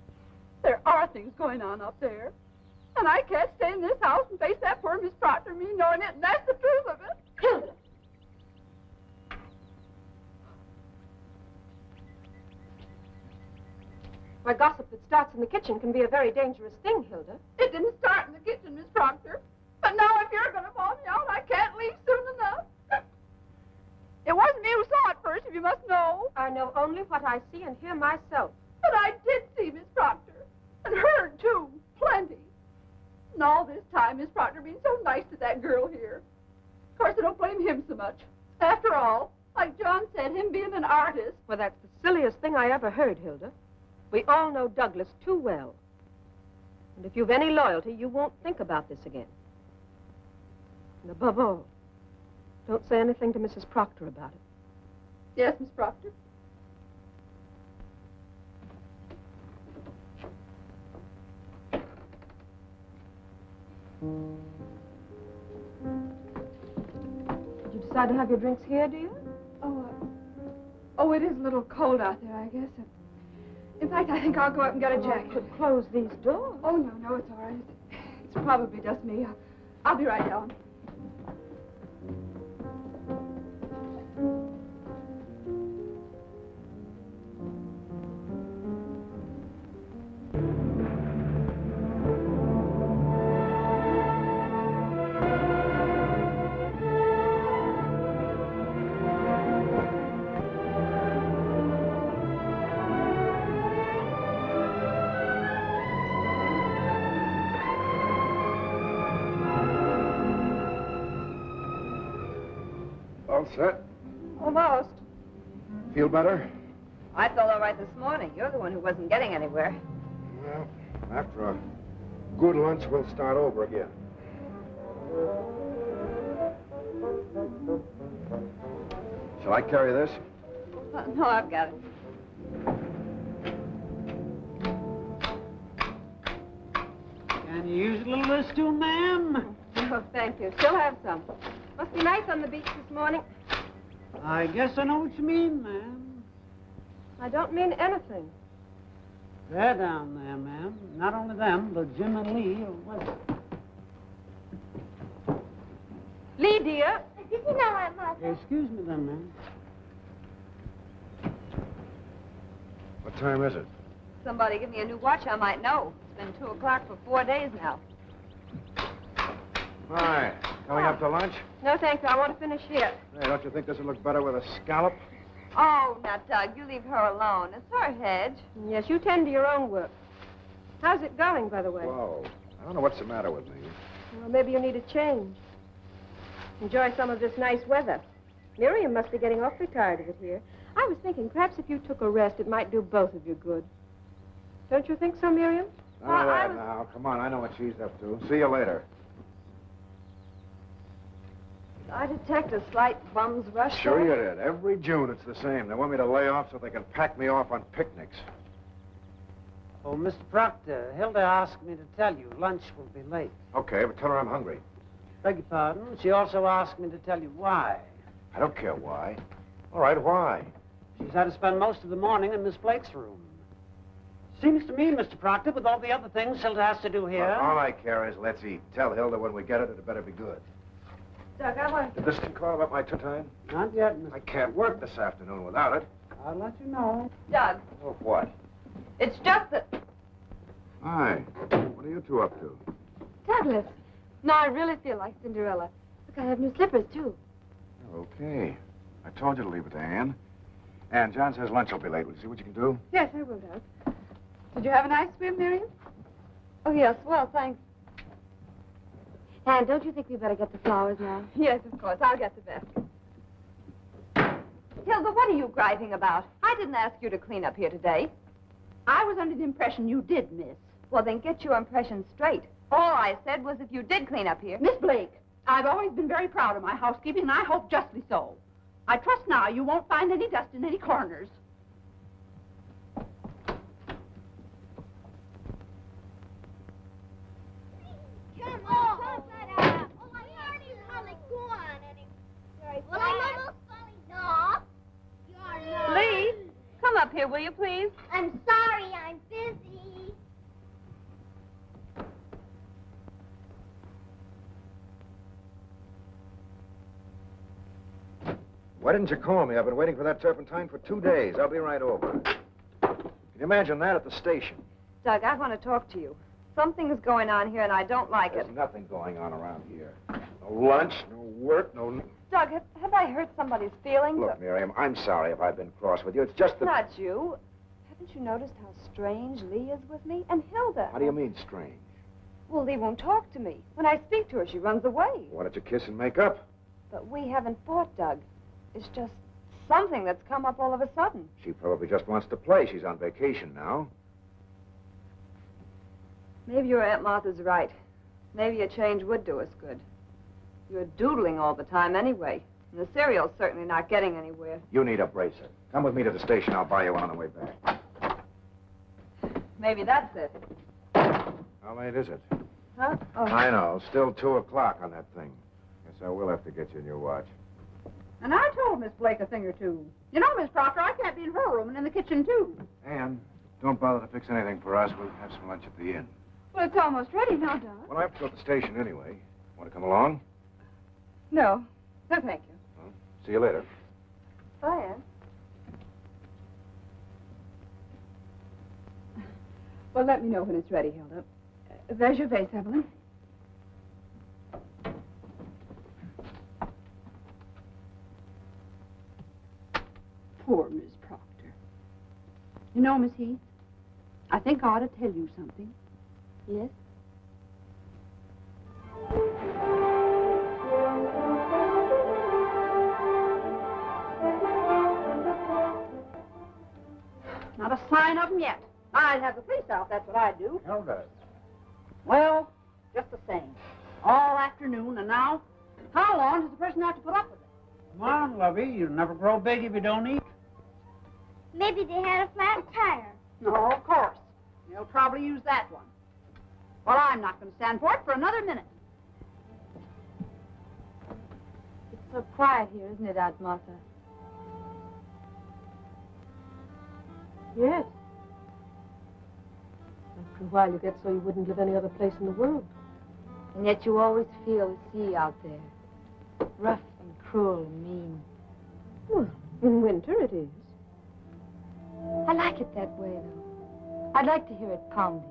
there are things going on up there, and I can't stay in this house and face that poor Miss Proctor, me knowing it, and that's the truth of it. Hilda! Why, gossip that starts in the kitchen can be a very dangerous thing, Hilda. It didn't start in the kitchen, Miss Proctor. But now if you're going to bawl me out, I can't leave soon enough. It wasn't me who saw it first, if you must know. I know only what I see and hear myself. But I did see Miss Proctor. And heard, too. Plenty. And all this time, Miss Proctor being so nice to that girl here. Of course, I don't blame him so much. After all, like John said, him being an artist. Well, that's the silliest thing I ever heard, Hilda. We all know Douglas too well. And if you've any loyalty, you won't think about this again. And above all, don't say anything to Mrs. Proctor about it. Yes, Miss Proctor. Did you decide to have your drinks here, dear? Oh, it is a little cold out there, I guess. In fact, I think I'll go up and get a jacket. I could close these doors. Oh, no, it's all right. It's probably just me. I'll be right down. All set? Almost. Feel better? I felt all right this morning. You're the one who wasn't getting anywhere. Well, after a good lunch, we'll start over again. Shall I carry this? No, I've got it. Can you use a little of this too, ma'am? No, thank you. Still have some. Must be nice on the beach this morning. I guess I know what you mean, ma'am. I don't mean anything. They're down there, ma'am. Not only them, but Jim and Lee are with them. Lee, dear. Did you know I'm Mother? Excuse me then, ma'am. What time is it? Somebody give me a new watch, I might know. It's been 2 o'clock for 4 days now. Hi. Coming up to lunch? No, thank you. I want to finish here. Hey, don't you think this would look better with a scallop? Oh, now, Doug, you leave her alone. It's her hedge. Yes, you tend to your own work. How's it going, by the way? Whoa. I don't know what's the matter with me. Well, maybe you need a change. Enjoy some of this nice weather. Miriam must be getting awfully tired of it here. I was thinking perhaps if you took a rest, it might do both of you good. Don't you think so, Miriam? All right, now. Come on, I know what she's up to. See you later. I detect a slight bum's rush. Sure you there. did. Every June it's the same. They want me to lay off so they can pack me off on picnics. Oh, Mr. Proctor, Hilda asked me to tell you lunch will be late. Okay, but tell her I'm hungry. Beg your pardon? She also asked me to tell you why. I don't care why. All right, why? She's had to spend most of the morning in Miss Blake's room. Seems to me, Mr. Proctor, with all the other things Hilda has to do here... Well, all I care is let's eat. Tell Hilda when we get it, it better be good. Doug, I want... Did this thing call about my time? Not yet, Mr. I can't work this afternoon without it. I'll let you know. Doug, Oh, what? it's just that... Hi. What are you two up to? Douglas. No, I really feel like Cinderella. Look, I have new slippers, too. Okay. I told you to leave it to Ann. Ann, John says lunch will be late. Will you see what you can do? Yes, I will, Doug. Did you have a nice swim, Miriam? Oh, yes. Well, thanks. Anne, don't you think we better get the flowers now? Yes, of course. I'll get the basket. Hilda, what are you griping about? I didn't ask you to clean up here today. I was under the impression you did, miss. Well, then get your impression straight. All I said was if you did clean up here... Miss Blake, I've always been very proud of my housekeeping, and I hope justly so. I trust now you won't find any dust in any corners. Come on. Oh, my heart is really gone. Well, I'm almost falling off. You're not. Lee, come up here, will you, please? I'm sorry, I'm busy. Why didn't you call me? I've been waiting for that turpentine for 2 days. I'll be right over. Can you imagine that at the station? Doug, I want to talk to you. Something's going on here, and I don't like it. There's nothing going on around here. No lunch, no work, no... Doug, have I hurt somebody's feelings? Look, Miriam, I'm sorry if I've been cross with you. It's just that... Not you. Haven't you noticed how strange Lee is with me? And Hilda. How do you mean, strange? Well, Lee won't talk to me. When I speak to her, she runs away. Why don't you kiss and make up? But we haven't fought, Doug. It's just something that's come up all of a sudden. She probably just wants to play. She's on vacation now. Maybe your Aunt Martha's right. Maybe a change would do us good. You're doodling all the time anyway. And the cereal's certainly not getting anywhere. You need a bracer. Come with me to the station. I'll buy you one on the way back. Maybe that's it. How late is it? Huh? Oh. I know. Still 2 o'clock on that thing. Guess I will have to get you a new watch. And I told Miss Blake a thing or two. You know, Miss Proctor, I can't be in her room and in the kitchen, too. Ann, don't bother to fix anything for us. We'll have some lunch at the inn. Well, it's almost ready now, Doug. Well, I have to go to the station anyway. Want to come along? No. No, thank you. Well, see you later. Bye, Ann. Well, let me know when it's ready, Hilda. There's your vase, Evelyn. Poor Miss Proctor. You know, Miss Heath, I think I ought to tell you something. Yes? sign of them yet. I'd have the police out, that's what I'd do. Hilda. Well, just the same. All afternoon, and now, how long does the person have to put up with it? Come on, lovey. You'll never grow big if you don't eat. Maybe they had a flat tire. No, of course. They'll probably use that one. Well, I'm not going to stand for it for another minute. It's so quiet here, isn't it, Aunt Martha? Yes. After a while, you get so you wouldn't live any other place in the world. And yet you always feel the sea out there. Rough and cruel and mean. Well, in winter it is. I like it that way, though. I'd like to hear it pounding.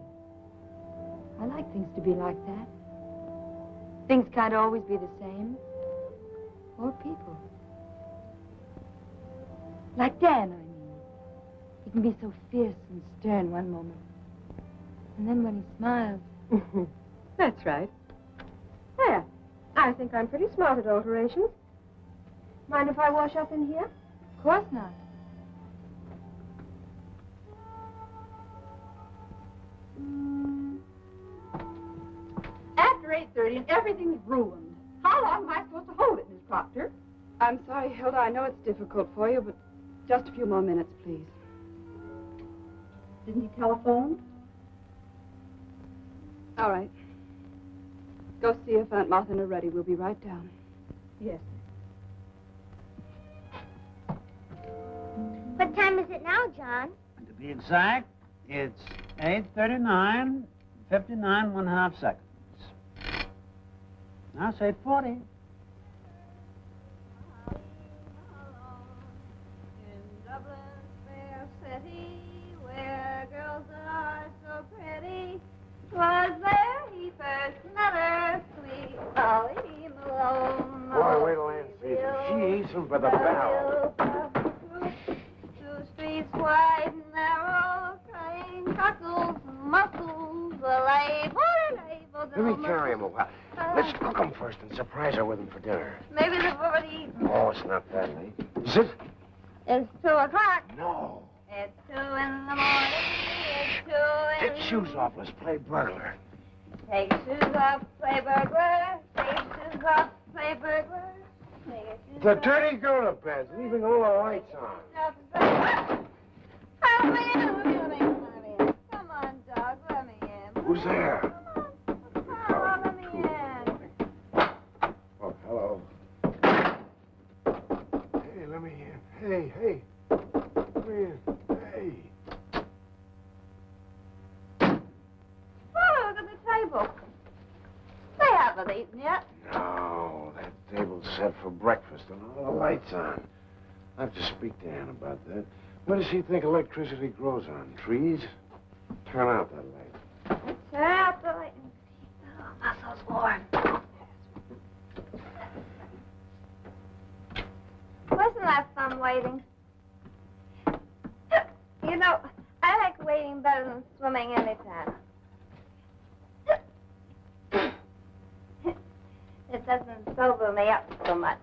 I like things to be like that. Things can't always be the same. Or people. Like Dan, I mean. He can be so fierce and stern one moment. And then when he smiles... That's right. There. I think I'm pretty smart at alterations. Mind if I wash up in here? Of course not. After 8:30 and everything's ruined. How long am I supposed to hold it, Miss Proctor? I'm sorry, Hilda. I know it's difficult for you, but just a few more minutes, please. Didn't he telephone? All right. Go see if Aunt Martha are ready. We'll be right down. Yes. What time is it now, John? To be exact, it's 8:39, 59 1/2 seconds. Now it's 8:40. In Dublin's fair city, where girls are so pretty, 'twas there he first met her, sweet Polly Malone. Boy, wait till Ann sees him. She eats him by the barrel. Two streets wide and narrow, crying cockles and mussels, Let me carry him a while. Let's cook him first and surprise her with him for dinner. Maybe they've already eaten. Oh, it's not that late. Is it? It's 2 o'clock. No. It's 2 in the morning. It's 2 in Take shoes off. Let's play burglar. Take shoes off, play burglar. Take shoes off, play burglar. Take your shoes The off. dirty girl to bed, leaving all the lights on. Let me in. Come on, dog, let me in. Who's there? Come on, let me in. Oh, hello. Hey, let me in. Hey. Let me in. Hey. Oh, look at the table. They haven't eaten yet. No, that table's set for breakfast and all the lights on. I have to speak to Ann about that. What does she think electricity grows on? Trees? Turn out that light. Turn out the light and keep the little muscles warm. Wasn't that fun waiting? You know, I like waiting better than swimming anytime. It doesn't sober me up so much.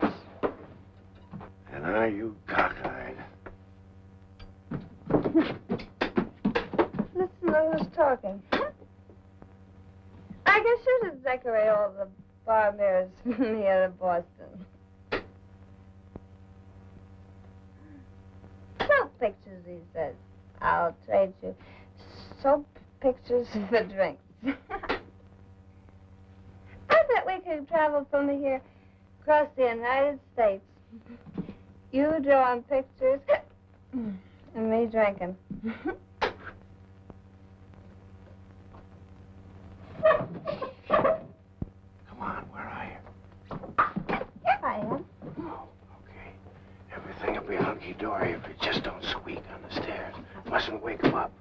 And are you cockeyed? Listen to who's talking. I guess you should decorate all the bar mirrors here in Boston. Soap pictures, he says. I'll trade you soap pictures for drinks. I bet we could travel from here across the United States. You drawing pictures and me drinking. Come on, where are you? Here I am. Oh, okay. Everything will be hunky-dory if you just don't squeak on the stairs. Mustn't wake him up.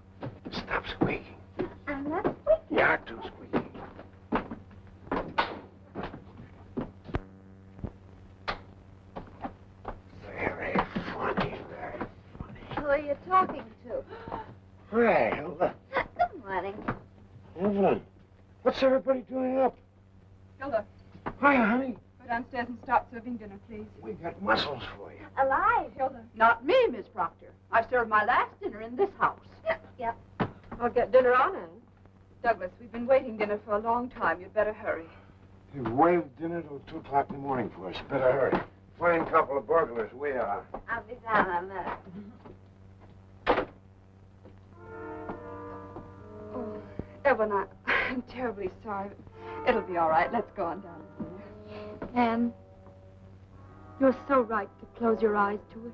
Stop squeaking. I'm not squeaking. You are too squeaky. Very funny, very funny. Who are you talking to? Hey, Hilda. Good morning. Evelyn, what's everybody doing up? Hilda, Hiya, honey. I downstairs and start serving dinner, please? We got mussels for you. Alive. Hilda. Not me, Miss Proctor. I've served my last dinner in this house. Yep. I'll get dinner on, Anne. Douglas, we've been waiting dinner for a long time. You'd better hurry. You've waived dinner till 2 o'clock in the morning for us. Better hurry. Fine couple of burglars, we are. I'll be down in a minute. Oh, Evelyn, I'm terribly sorry. It'll be all right. Let's go on down to dinner. Anne, you're so right to close your eyes to it.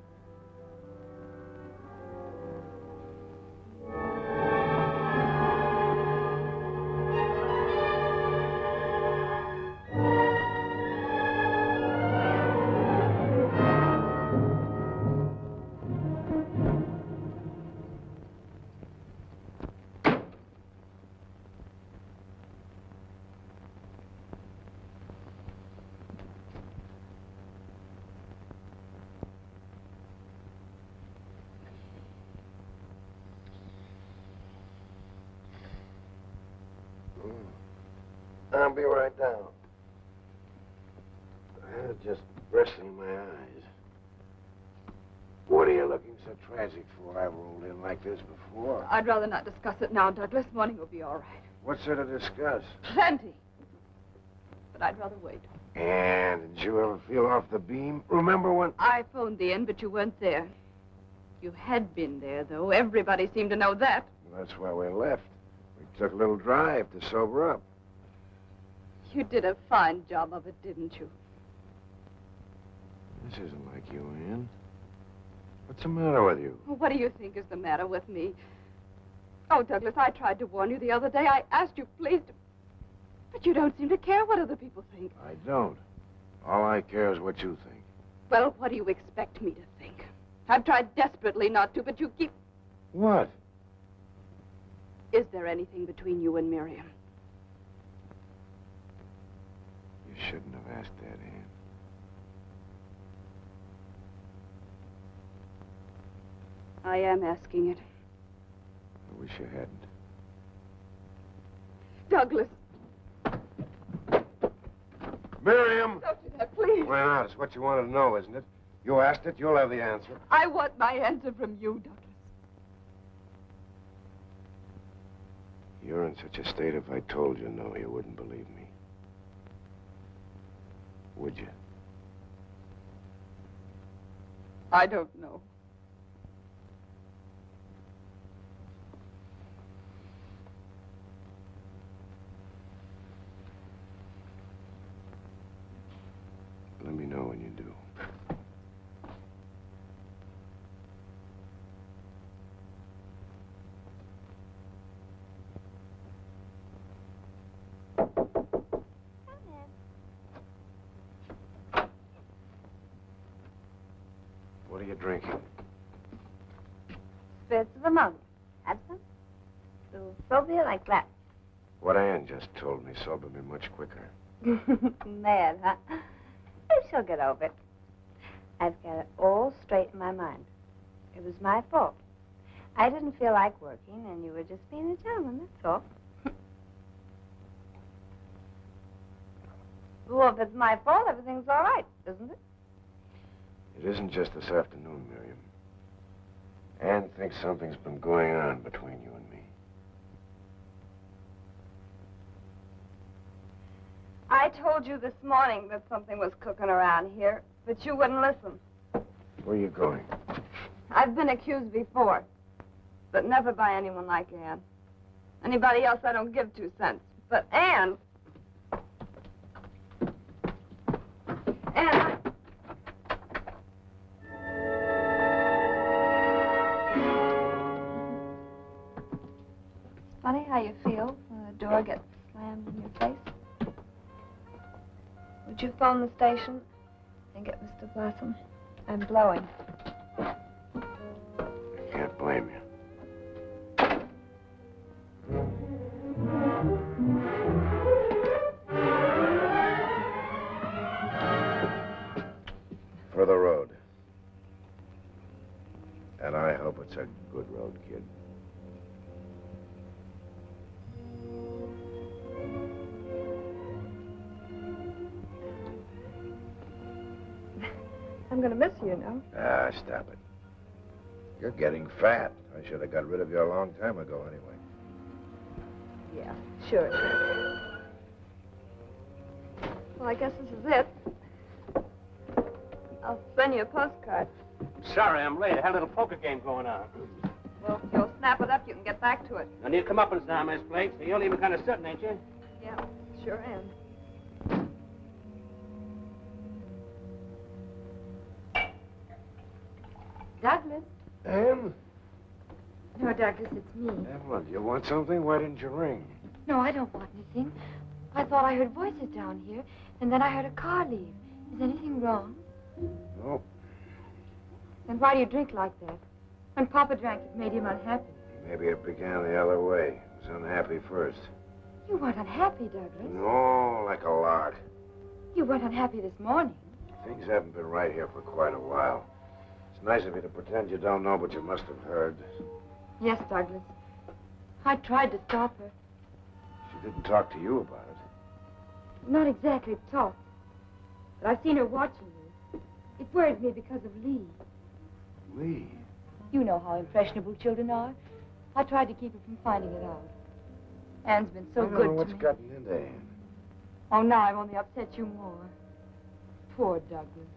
I'll be right down. Just bristling my eyes. What are you looking so tragic for? I've rolled in like this before. I'd rather not discuss it now, Douglas. Morning will be all right. What's there to discuss? Plenty. But I'd rather wait. And did you ever feel off the beam? Remember when... I phoned the inn, but you weren't there. You had been there, though. Everybody seemed to know that. Well, that's why we left. We took a little drive to sober up. You did a fine job of it, didn't you? This isn't like you, Ann. What's the matter with you? What do you think is the matter with me? Oh, Douglas, I tried to warn you the other day. I asked you, please, but you don't seem to care what other people think. I don't. All I care is what you think. Well, what do you expect me to think? I've tried desperately not to, but you keep... What? Is there anything between you and Miriam? You shouldn't have asked that, Ann. I am asking it. I wish you hadn't. Douglas. Miriam! Don't do that, please. Why not? It's what you wanted to know, isn't it? You asked it, you'll have the answer. I want my answer from you, Douglas. You're in such a state, if I told you no, you wouldn't believe me. Would you? I don't know. Let me know when you do. What are you drinking? Spirits of the mountain. Have some? It'll sober you like that. What Ann just told me sobered me much quicker. Mad, huh? Oh, she'll get over it. I've got it all straight in my mind. It was my fault. I didn't feel like working, and you were just being a gentleman, that's all. Well, if it's my fault, everything's all right, isn't it? It isn't just this afternoon, Miriam. Ann thinks something's been going on between you and me. I told you this morning that something was cooking around here, but you wouldn't listen. Where are you going? I've been accused before, but never by anyone like Ann. Anybody else, I don't give 2 cents. But Ann... Ann... It's funny how you feel when the door gets slammed in your face. Would you phone the station and get Mr. Blossom? I'm blowing. I can't blame you. For the road. And I hope it's a good road, kid. I'm going to miss you, you know. Ah, stop it. You're getting fat. I should have got rid of you a long time ago, anyway. Yeah, sure. Well, I guess this is it. I'll send you a postcard. Sorry, I'm late. I had a little poker game going on. Well, if you'll snap it up, you can get back to it. I need to come up and down, Miss Blake. So you're leaving kind of sudden, ain't you? Yeah, sure am. Douglas? Anne? No, Douglas, it's me. Evelyn, do you want something? Why didn't you ring? No, I don't want anything. I thought I heard voices down here, and then I heard a car leave. Is anything wrong? No. Then why do you drink like that? When Papa drank, it made him unhappy. Maybe it began the other way. He was unhappy first. You weren't unhappy, Douglas. No, like a lark. You weren't unhappy this morning. Things haven't been right here for quite a while. It's nice of you to pretend you don't know, but you must have heard. Yes, Douglas. I tried to stop her. She didn't talk to you about it. Not exactly talk. But I've seen her watching you. It worried me because of Lee. Lee? You know how impressionable children are. I tried to keep her from finding it out. Anne's been so I don't good know to what's me. gotten into Anne. Oh, now I've only upset you more. Poor Douglas.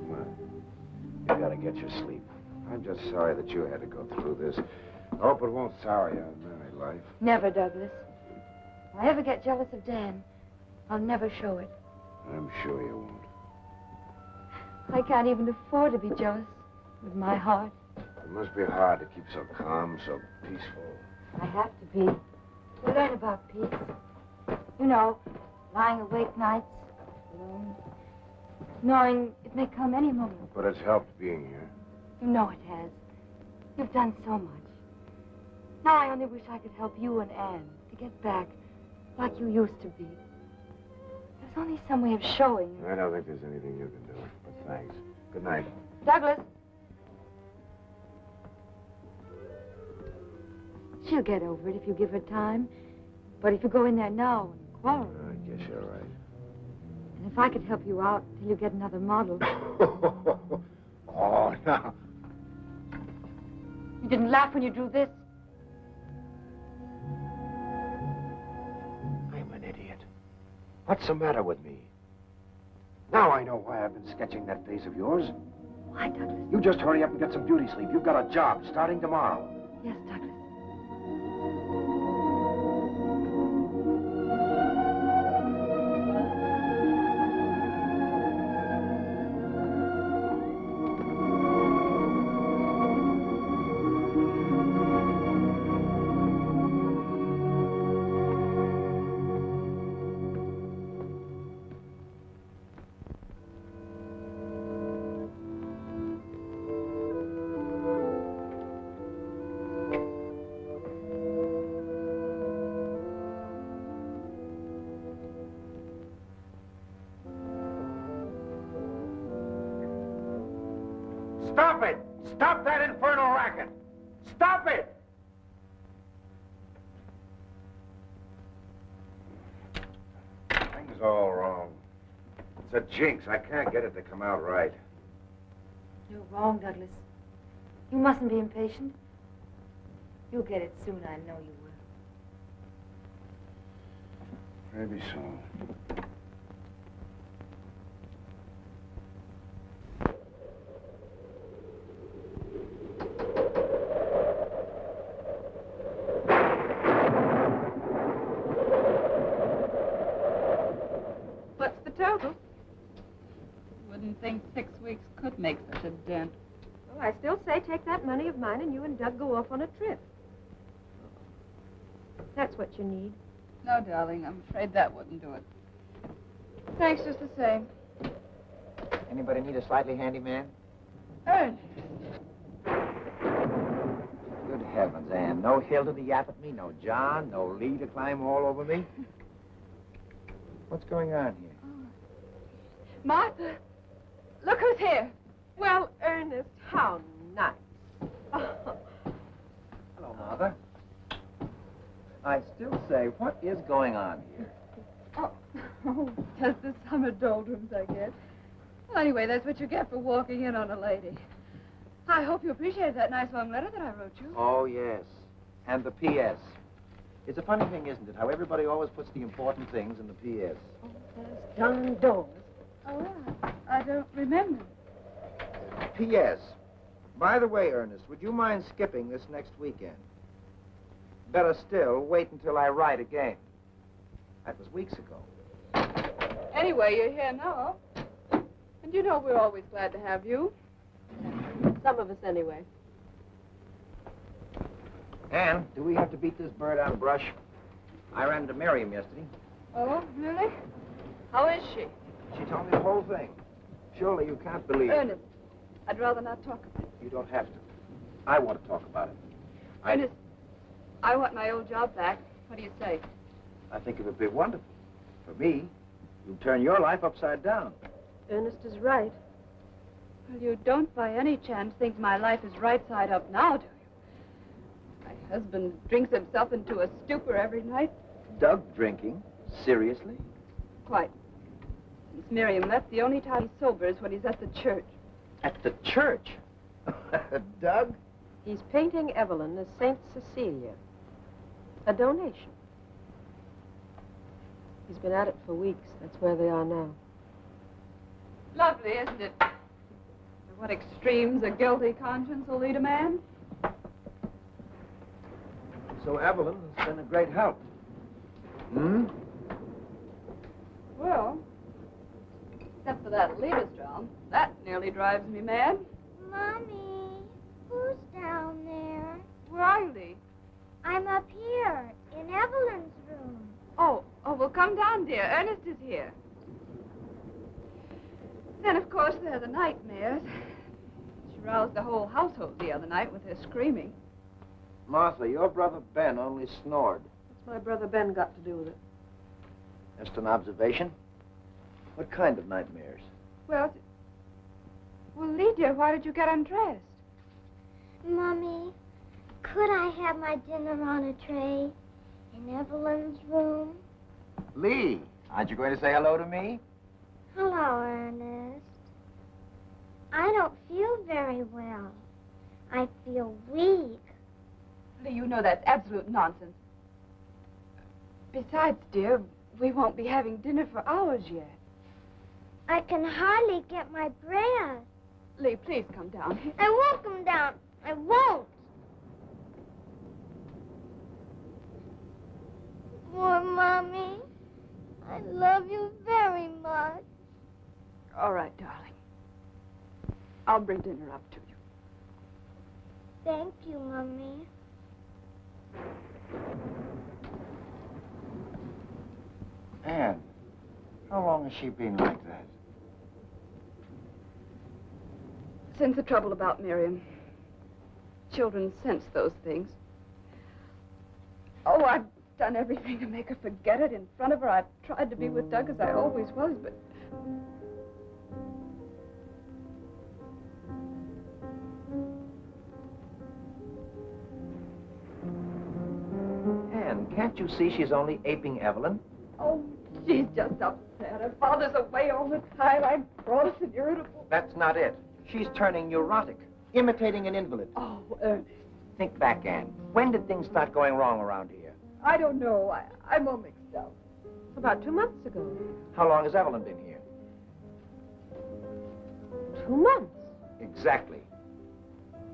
Well, you gotta get your sleep. I'm just sorry that you had to go through this. I hope it won't sour you on married life. Never, Douglas. If I ever get jealous of Dan, I'll never show it. I'm sure you won't. I can't even afford to be jealous with my heart. It must be hard to keep so calm, so peaceful. I have to be. To learn about peace. You know, lying awake nights, alone, knowing it may come any moment. But it's helped being here. You know it has. You've done so much. Now I only wish I could help you and Anne to get back like you used to be. There's only some way of showing. I don't think there's anything you can do, but thanks. Good night. Douglas. She'll get over it if you give her time. But if you go in there now and quarrel... I guess you're right. And if I could help you out till you get another model... Oh, no. You didn't laugh when you drew this? I'm an idiot. What's the matter with me? Now I know why I've been sketching that face of yours. Why, Douglas? You just hurry up and get some beauty sleep. You've got a job starting tomorrow. Yes, Douglas. Stop it! Stop that infernal racket! Stop it! Things all wrong. It's a jinx. I can't get it to come out right. You're wrong, Douglas. You mustn't be impatient. You'll get it soon, I know you will. Maybe so. What's the total? Wouldn't think 6 weeks could make such a dent. Well, I still say take that money of mine and you and Doug go off on a trip. That's what you need. No, darling, I'm afraid that wouldn't do it. Thanks just the same. Anybody need a slightly handy man? Ernest. Good heavens, Ann. No Hilda to yap at me, no John, no Lee to climb all over me. What's going on here? Martha, look who's here. Well, Ernest, how nice. Hello, Martha. I still say, what is going on here? Oh, Oh, just the summer doldrums, I guess. Well, anyway, that's what you get for walking in on a lady. I hope you appreciated that nice long letter that I wrote you. Oh, yes. And the P.S. It's a funny thing, isn't it, how everybody always puts the important things in the P.S. Oh, there's John Dawes. Oh, I don't remember. P.S. By the way, Ernest, would you mind skipping this next weekend? Better still, wait until I write again. That was weeks ago. Anyway, you're here now. And you know we're always glad to have you. Some of us, anyway. Anne, do we have to beat this bird out of brush? I ran into Miriam yesterday. Oh, really? How is she? She told me the whole thing. Surely you can't believe it. Ernest, I'd rather not talk about it. You don't have to. I want to talk about it. Ernest, I want my old job back. What do you say? I think it would be wonderful. For me, you'd turn your life upside down. Ernest is right. Well, you don't by any chance think my life is right side up now, do you? My husband drinks himself into a stupor every night. Doug drinking? Seriously? Quite. Since Miriam left, the only time he's sober is when he's at the church. At the church? Doug? He's painting Evelyn as Saint Cecilia. A donation. He's been at it for weeks. That's where they are now. Lovely, isn't it? To what extremes a guilty conscience will lead a man? So Evelyn has been a great help. Hmm? Well, except for that Liebesdrum, that nearly drives me mad. Mommy, who's down there? Where are you, Lee? I'm up here, in Evelyn's room. Oh, well, come down, dear. Ernest is here. Then, of course, there are the nightmares. She roused the whole household the other night with her screaming. Martha, your brother Ben only snored. What's my brother Ben got to do with it? Just an observation. What kind of nightmares? Well, Lee, dear, why did you get undressed? Mommy, could I have my dinner on a tray in Evelyn's room? Lee, aren't you going to say hello to me? Hello, Ernest. I don't feel very well. I feel weak. Lee, you know that's absolute nonsense. Besides, dear, we won't be having dinner for hours yet. I can hardly get my breath. Lee, please come down. I won't come down. I won't. Poor Mommy. I love you very much. All right, darling. I'll bring dinner up to you. Thank you, Mommy. Anne, how long has she been like that? Since the trouble about Miriam. Children sense those things. Oh, I've done everything to make her forget it in front of her. I've tried to be with Doug as I always was, but... Anne, can't you see she's only aping Evelyn? Oh, she's just upset. Her father's away all the time. I'm cross and irritable. That's not it. She's turning neurotic, imitating an invalid. Oh, Ernest. Think back, Anne. When did things start going wrong around here? I don't know. I'm all mixed up. About 2 months ago. How long has Evelyn been here? 2 months? Exactly.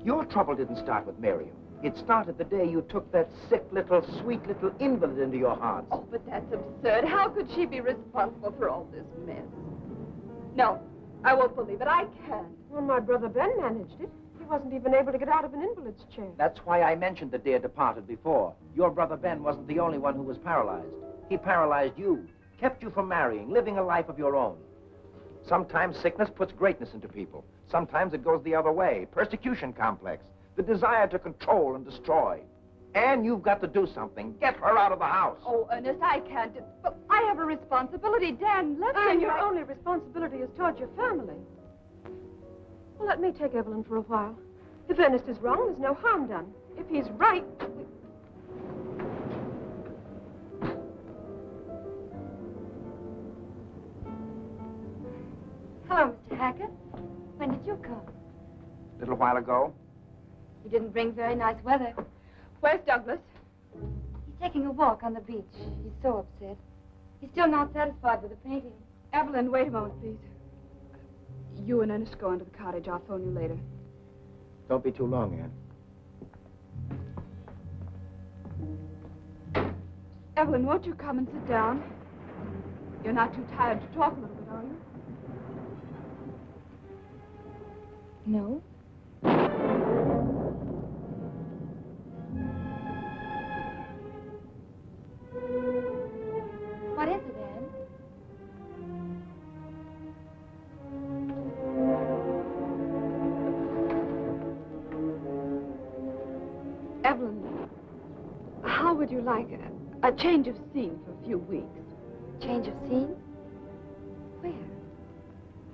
Your trouble didn't start with Miriam. It started the day you took that sick little, sweet little invalid into your hearts. Oh, but that's absurd. How could she be responsible for all this mess? No, I won't believe it. I can't. Well, my brother Ben managed it. He wasn't even able to get out of an invalid's chair. That's why I mentioned the dear departed before. Your brother Ben wasn't the only one who was paralyzed. He paralyzed you, kept you from marrying, living a life of your own. Sometimes sickness puts greatness into people. Sometimes it goes the other way. Persecution complex. The desire to control and destroy. And you've got to do something. Get her out of the house. Oh, Ernest, I can't. But I have a responsibility. Dan, let me... And your only responsibility is toward your family. Well, let me take Evelyn for a while. If Ernest is wrong, there's no harm done. If he's right, Hello, Mr. Hackett. When did you come? A little while ago. You didn't bring very nice weather. Where's Douglas? He's taking a walk on the beach. He's so upset. He's still not satisfied with the painting. Evelyn, wait a moment, please. You and Ernest go into the cottage. I'll phone you later. Don't be too long, Ann. Evelyn, won't you come and sit down? You're not too tired to talk a little bit, are you? No. What is it, Anne? Evelyn, how would you like a change of scene for a few weeks? Change of scene? Where?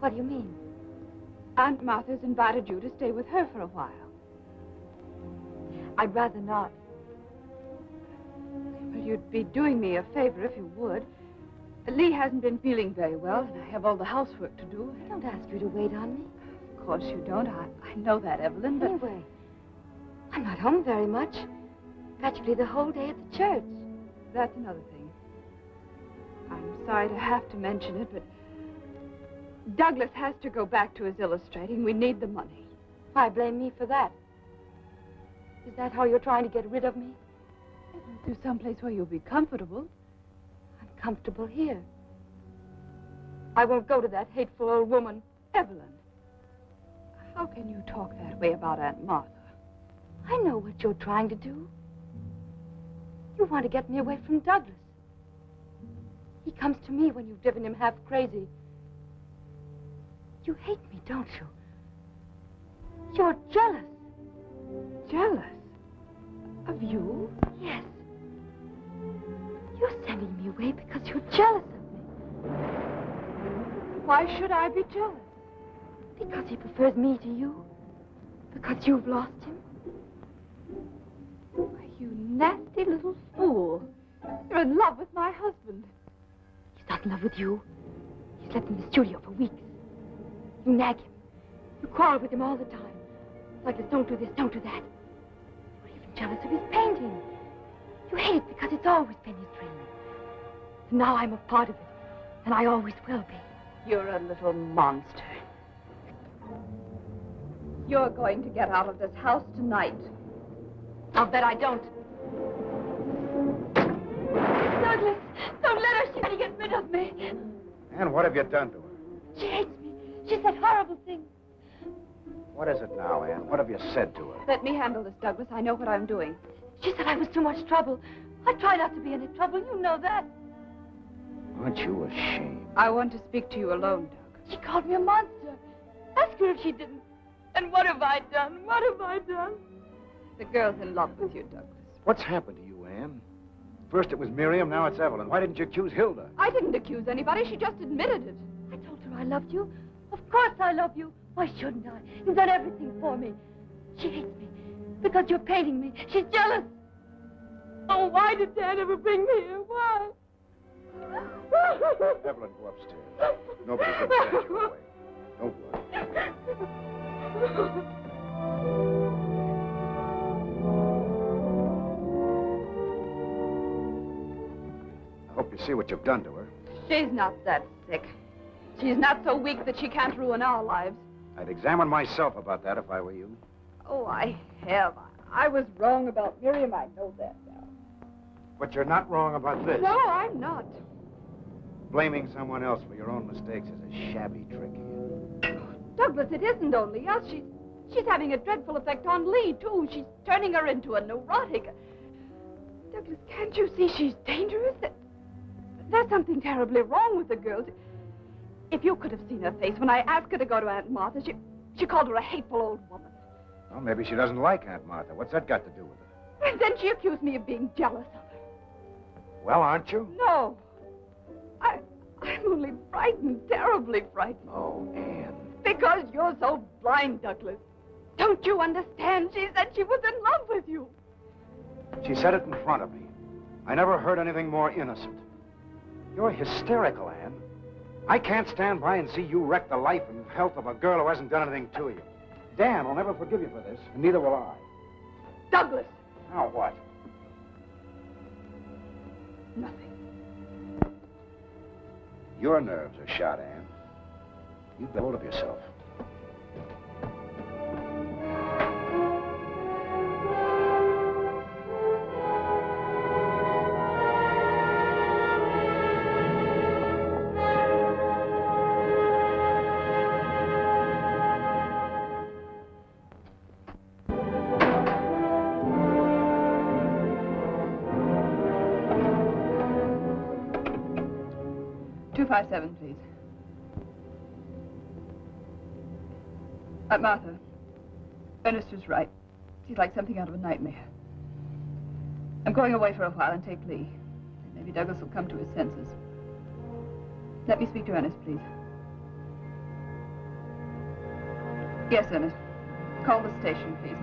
What do you mean? Aunt Martha's invited you to stay with her for a while. I'd rather not. Well, you'd be doing me a favor if you would. Lee hasn't been feeling very well, and I have all the housework to do. I don't ask you to wait on me. Of course you don't. I know that, Evelyn, but... Anyway, I'm not home very much. Practically the whole day at the church. That's another thing. I'm sorry to have to mention it, but Douglas has to go back to his illustrating. We need the money. Why blame me for that? Is that how you're trying to get rid of me? To someplace where you'll be comfortable. I'm comfortable here. I won't go to that hateful old woman. Evelyn, how can you talk that way about Aunt Martha? I know what you're trying to do. You want to get me away from Douglas. He comes to me when you've driven him half crazy. You hate me, don't you? You're jealous. Jealous? Of you? Yes. You're sending me away because you're jealous of me. Why should I be jealous? Because he prefers me to you. Because you've lost him. Why, you nasty little fool. You're in love with my husband. He's not in love with you. He slept in the studio for weeks. You nag him. You quarrel with him all the time. Like this, don't do this, don't do that. You're even jealous of his painting. You hate it because it's always been his dream. And now I'm a part of it. And I always will be. You're a little monster. You're going to get out of this house tonight. I'll bet I don't. Douglas, don't let her see me get rid of me. And what have you done to her? She hates me. She said horrible things. What is it now, Ann? What have you said to her? Let me handle this, Douglas. I know what I'm doing. She said I was too much trouble. I try not to be any trouble. You know that. Aren't you ashamed? I want to speak to you alone, Doug. She called me a monster. Ask her if she didn't. And what have I done? What have I done? The girl's in love with you, Douglas. What's happened to you, Ann? First it was Miriam, now it's Evelyn. Why didn't you accuse Hilda? I didn't accuse anybody. She just admitted it. I told her I loved you. Of course I love you. Why shouldn't I? You've done everything for me. She hates me because you're painting me. She's jealous. Oh, why did Dad ever bring me here? Why? Evelyn, go upstairs. Nobody can stand you away. Don't worry. I hope you see what you've done to her. She's not that sick. She's not so weak that she can't ruin our lives. I'd examine myself about that if I were you. Oh, I have. I was wrong about Miriam. I know that now. But you're not wrong about this. No, I'm not. Blaming someone else for your own mistakes is a shabby trick, Ian. Douglas, it isn't only us. She's having a dreadful effect on Lee, too. She's turning her into a neurotic. Douglas, can't you see she's dangerous? There's something terribly wrong with the girl. If you could have seen her face when I asked her to go to Aunt Martha, she called her a hateful old woman. Well, maybe she doesn't like Aunt Martha. What's that got to do with her? And then she accused me of being jealous of her. Well, aren't you? No. I'm only frightened, terribly frightened. Oh, Ann. Because you're so blind, Douglas. Don't you understand? She said she was in love with you. She said it in front of me. I never heard anything more innocent. You're hysterical, Ann. I can't stand by and see you wreck the life and health of a girl who hasn't done anything to you. Dan will never forgive you for this, and neither will I. Douglas! Now what? Nothing. Your nerves are shot, Anne. You get hold of yourself. $257, please. Martha, Ernest was right. She's like something out of a nightmare. I'm going away for a while and take Lee. Maybe Douglas will come to his senses. Let me speak to Ernest, please. Yes, Ernest. Call the station, please.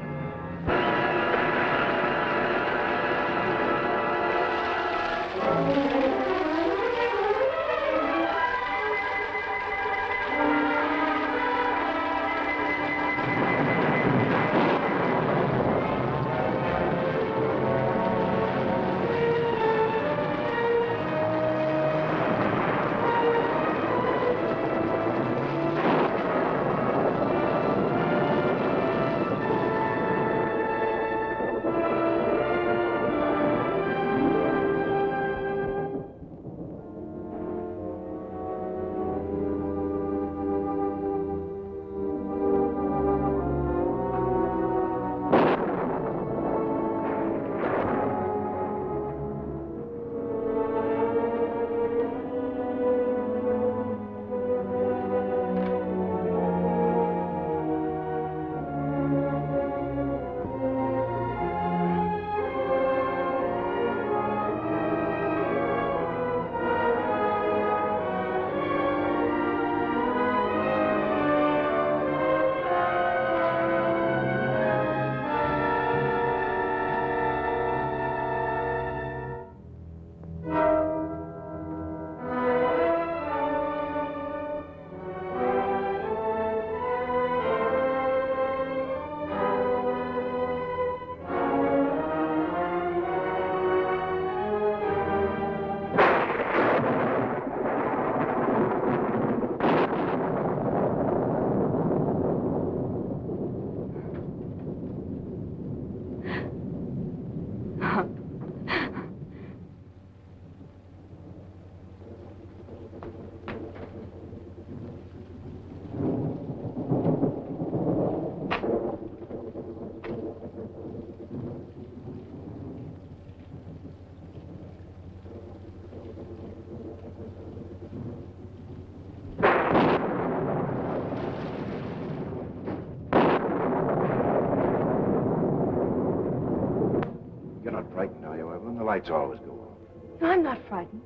The lights always go on. No, I'm not frightened.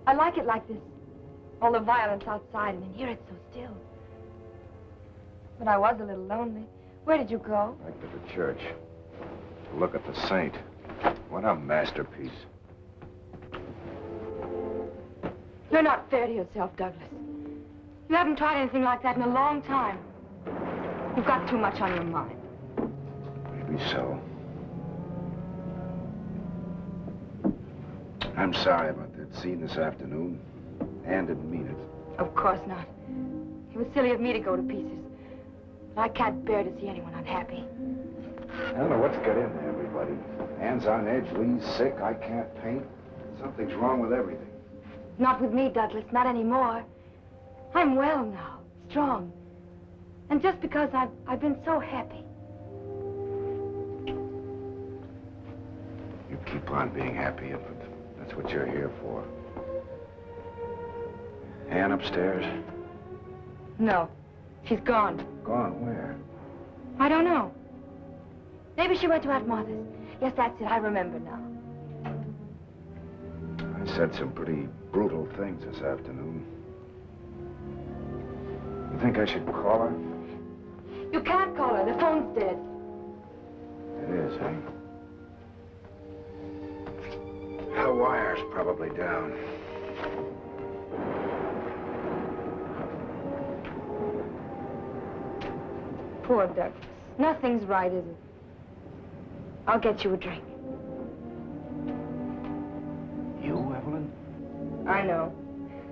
I like it like this. All the violence outside, and in here it's so still. But I was a little lonely. Where did you go? Back to the church. To look at the saint. What a masterpiece. You're not fair to yourself, Douglas. You haven't tried anything like that in a long time. You've got too much on your mind. Maybe so. I'm sorry about that scene this afternoon. Anne didn't mean it. Of course not. It was silly of me to go to pieces. But I can't bear to see anyone unhappy. I don't know what's got into everybody. Anne's on edge, Lee's sick, I can't paint. Something's wrong with everything. Not with me, Douglas, not anymore. I'm well now, strong. And just because I've been so happy. You keep on being happy, Infant. That's what you're here for. Anne upstairs? No, she's gone. Gone where? I don't know. Maybe she went to Aunt Martha's. Yes, that's it, I remember now. I said some pretty brutal things this afternoon. You think I should call her? You can't call her, the phone's dead. It is, eh? The wire's probably down. Poor Douglas. Nothing's right, is it? I'll get you a drink. You, Evelyn? I know.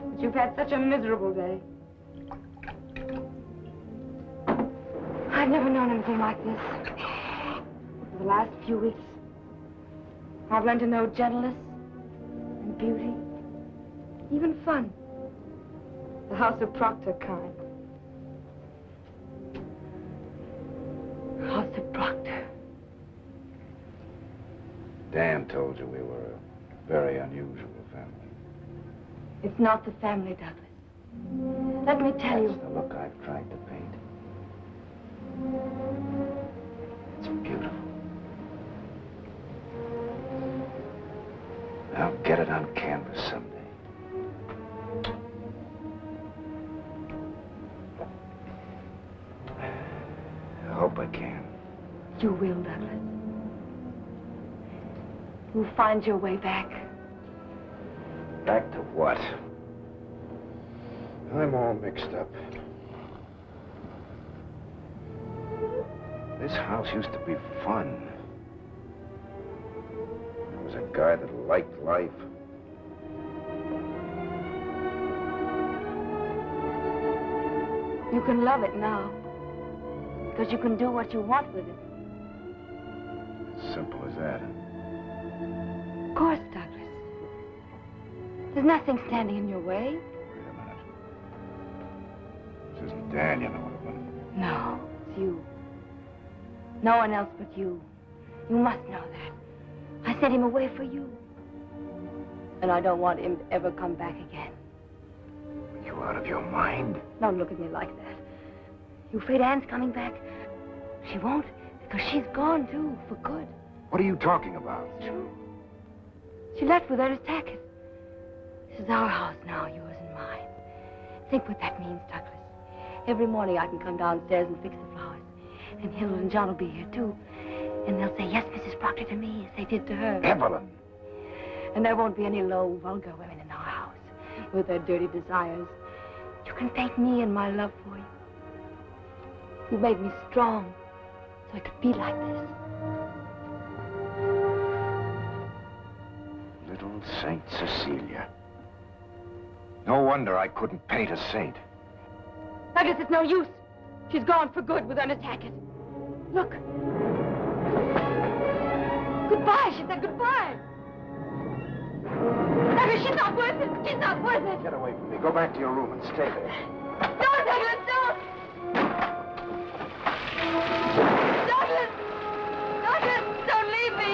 But you've had such a miserable day. I've never known anything like this. For the last few weeks, I've learned to know gentleness and beauty, even fun. The House of Proctor kind. House of Proctor. Dan told you we were a very unusual family. It's not the family, Douglas. Let me tell you. That's the look I've tried to paint. It's beautiful. I'll get it on canvas someday. I hope I can. You will, Douglas. You'll find your way back. Back to what? I'm all mixed up. This house used to be fun. I was a guy that liked life. You can love it now. Because you can do what you want with it. As simple as that. Of course, Douglas. There's nothing standing in your way. Wait a minute. This isn't Dan, you know, Evelyn. No, it's you. No one else but you. You must know that. I sent him away for you. And I don't want him to ever come back again. Are you out of your mind? Don't look at me like that. You afraid Anne's coming back? She won't, because she's gone, too, for good. What are you talking about? It's true. She left with Ernest Hackett. This is our house now, yours and mine. Think what that means, Douglas. Every morning I can come downstairs and fix the flowers. And Hilda and John will be here, too. And they'll say, yes, Mrs. Proctor, to me, as they did to her. Evelyn! And there won't be any low, vulgar women in our house with their dirty desires. You can thank me and my love for you. You made me strong so I could be like this. Little Saint Cecilia. No wonder I couldn't paint a saint. Douglas, it's no use. She's gone for good with Ernest Hackett. Look. Goodbye, she said goodbye. Douglas, she's not worth it. She's not worth it. Get away from me. Go back to your room and stay there. Don't, Douglas, don't. Douglas! Douglas, don't leave me.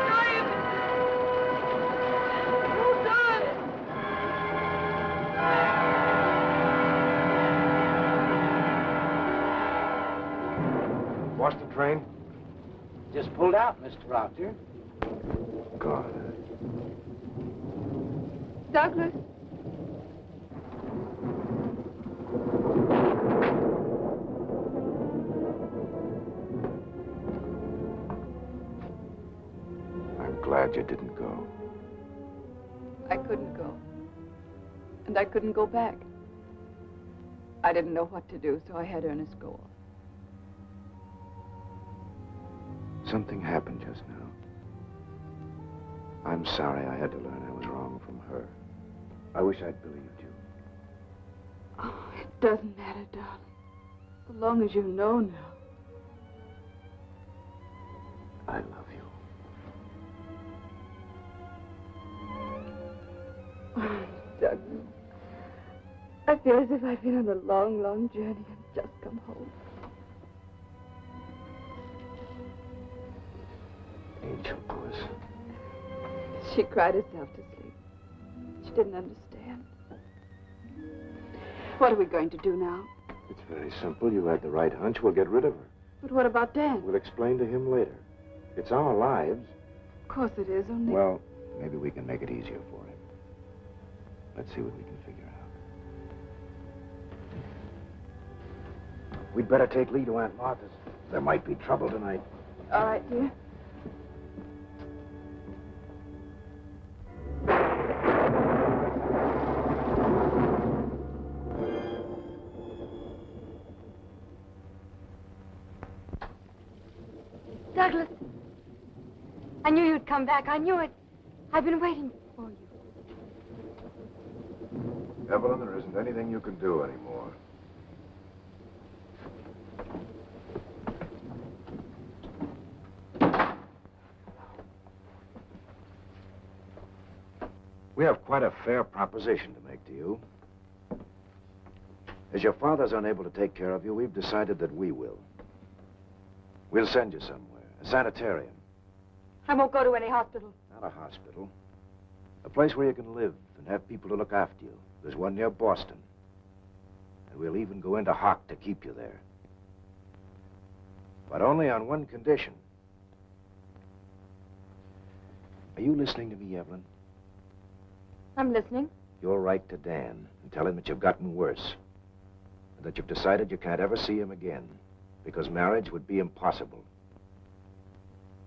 Don't. Oh, darling. Watch the train? Just pulled out, Mr. Proctor. God. Douglas. I'm glad you didn't go. I couldn't go. And I couldn't go back. I didn't know what to do, so I had Ernest go off. Something happened just now. I'm sorry I had to learn I was wrong from her. I wish I'd believed you. Oh, it doesn't matter, darling. So long as you know now. I love you. Oh, Douglas. I feel as if I've been on a long, long journey and just come home. Angel puss. She cried herself to sleep. She didn't understand. What are we going to do now? It's very simple. You had the right hunch. We'll get rid of her. But what about Dan? We'll explain to him later. It's our lives. Of course it is, only... Well, maybe we can make it easier for him. Let's see what we can figure out. We'd better take Lee to Aunt Martha's. There might be trouble tonight. All right, dear. Douglas. I knew you'd come back. I knew it. I've been waiting for you. Evelyn, there isn't anything you can do anymore. We have quite a fair proposition to make to you. As your father's unable to take care of you, we've decided that we will. We'll send you somewhere, a sanitarium. I won't go to any hospital. Not a hospital. A place where you can live and have people to look after you. There's one near Boston. And we'll even go into hock to keep you there. But only on one condition. Are you listening to me, Evelyn? I'm listening. You'll write to Dan and tell him that you've gotten worse. And that you've decided you can't ever see him again. Because marriage would be impossible.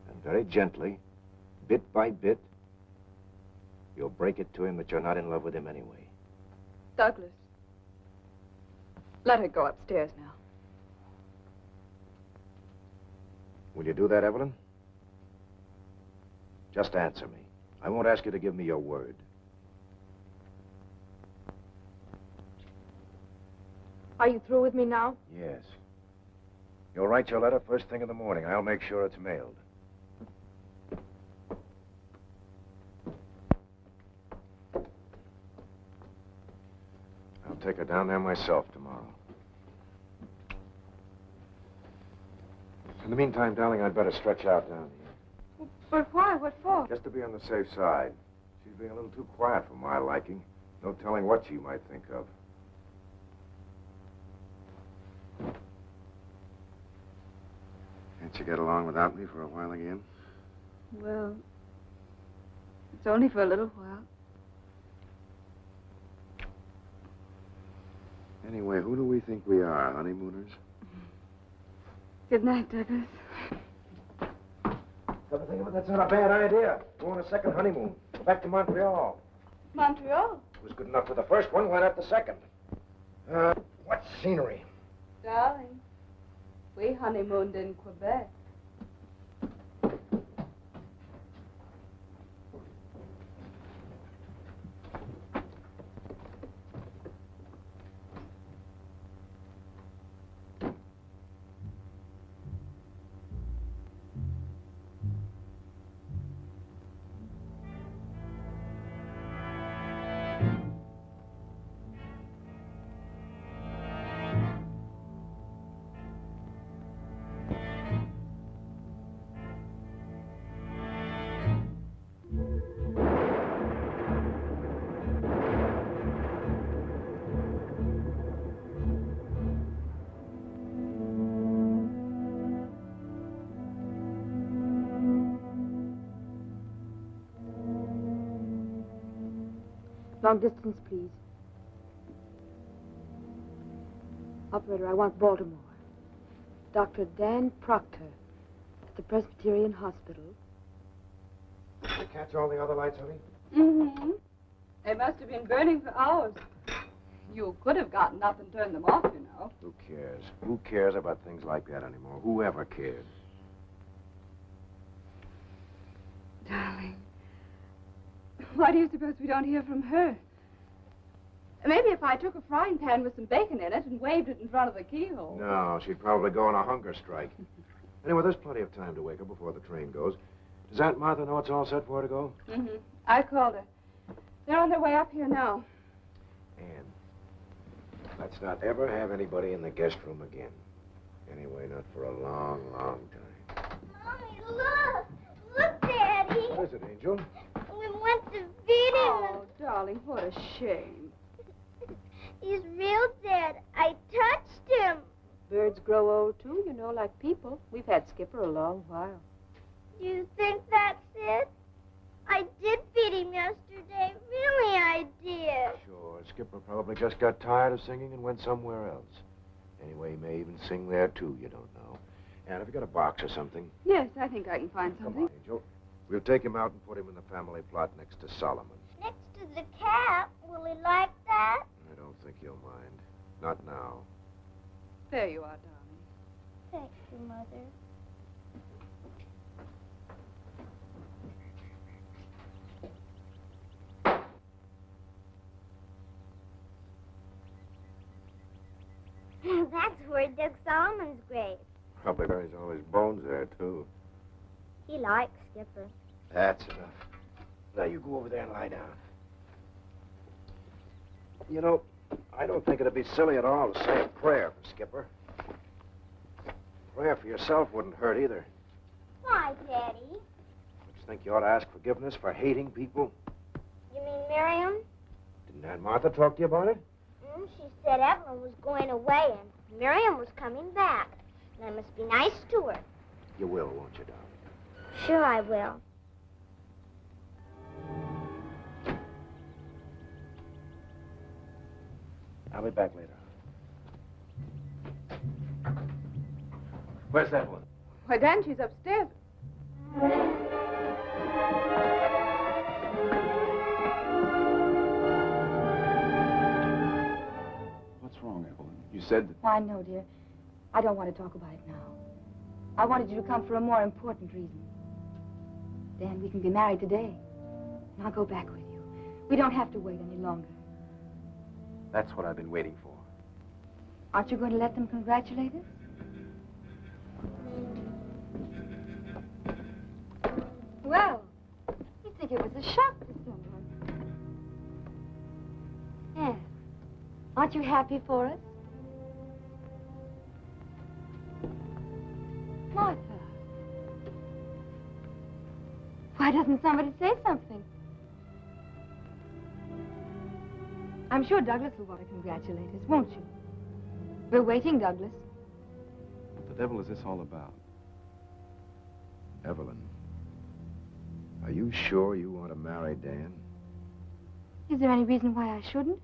And very gently, bit by bit, you'll break it to him that you're not in love with him anyway. Douglas, let her go upstairs now. Will you do that, Evelyn? Just answer me. I won't ask you to give me your word. Are you through with me now? Yes. You'll write your letter first thing in the morning. I'll make sure it's mailed. I'll take her down there myself tomorrow. In the meantime, darling, I'd better stretch out down here. But why? What for? Just to be on the safe side. She's being a little too quiet for my liking. No telling what she might think of. Can't you get along without me for a while again? Well, it's only for a little while. Anyway, who do we think we are, honeymooners? Good night, Douglas. Come to think of it, that's not a bad idea. Go on a second honeymoon. Go back to Montreal. Montreal? It was good enough for the first one. Why not the second? What scenery? Darling, we honeymooned in Quebec. Long distance, please. Operator, I want Baltimore. Dr. Dan Proctor at the Presbyterian Hospital. Did you catch all the other lights, honey? Mm-hmm. They must have been burning for hours. You could have gotten up and turned them off, you know. Who cares? Who cares about things like that anymore? Who ever cared? Darling, why do you suppose we don't hear from her? Maybe if I took a frying pan with some bacon in it and waved it in front of the keyhole. No, she'd probably go on a hunger strike. Anyway, there's plenty of time to wake her before the train goes. Does Aunt Martha know it's all set for her to go? Mm-hmm. I called her. They're on their way up here now. Ann, let's not ever have anybody in the guest room again. Anyway, not for a long, long time. Mommy, look! Look, Daddy! What is it, Angel? We went to feed him. Oh, darling, what a shame. He's real dead. I touched him. Birds grow old, too, you know, like people. We've had Skipper a long while. Do you think that's it? I did feed him yesterday. Really, I did. Sure, Skipper probably just got tired of singing and went somewhere else. Anyway, he may even sing there, too, you don't know. Ann, have you got a box or something? Yes, I think I can find Come something. on, Angel. We'll take him out and put him in the family plot next to Solomon. Next to the cat. Will he like that? I don't think he'll mind. Not now. There you are, darling. Thank you, Mother. That's where he dug Solomon's grave. Probably there's all his bones there, too. He likes Skipper. That's enough. Now, you go over there and lie down. You know, I don't think it'd be silly at all to say a prayer for Skipper. Prayer for yourself wouldn't hurt either. Why, Daddy? Don't you think you ought to ask forgiveness for hating people? You mean Miriam? Didn't Aunt Martha talk to you about it? She said Evelyn was going away and Miriam was coming back. And I must be nice to her. You will, won't you, darling? Sure I will. I'll be back later. Where's that one? Why, Dan, she's upstairs. What's wrong, Evelyn? You said that... Why, no, dear. I don't want to talk about it now. I wanted you to come for a more important reason. Dan, we can be married today. And I'll go back with you. We don't have to wait any longer. That's what I've been waiting for. Aren't you going to let them congratulate us? Well, you'd think it was a shock to someone. Yes. Aren't you happy for us? Martha. Why doesn't somebody say something? I'm sure Douglas will want to congratulate us, won't you? We're waiting, Douglas. What the devil is this all about? Evelyn, are you sure you want to marry Dan? Is there any reason why I shouldn't?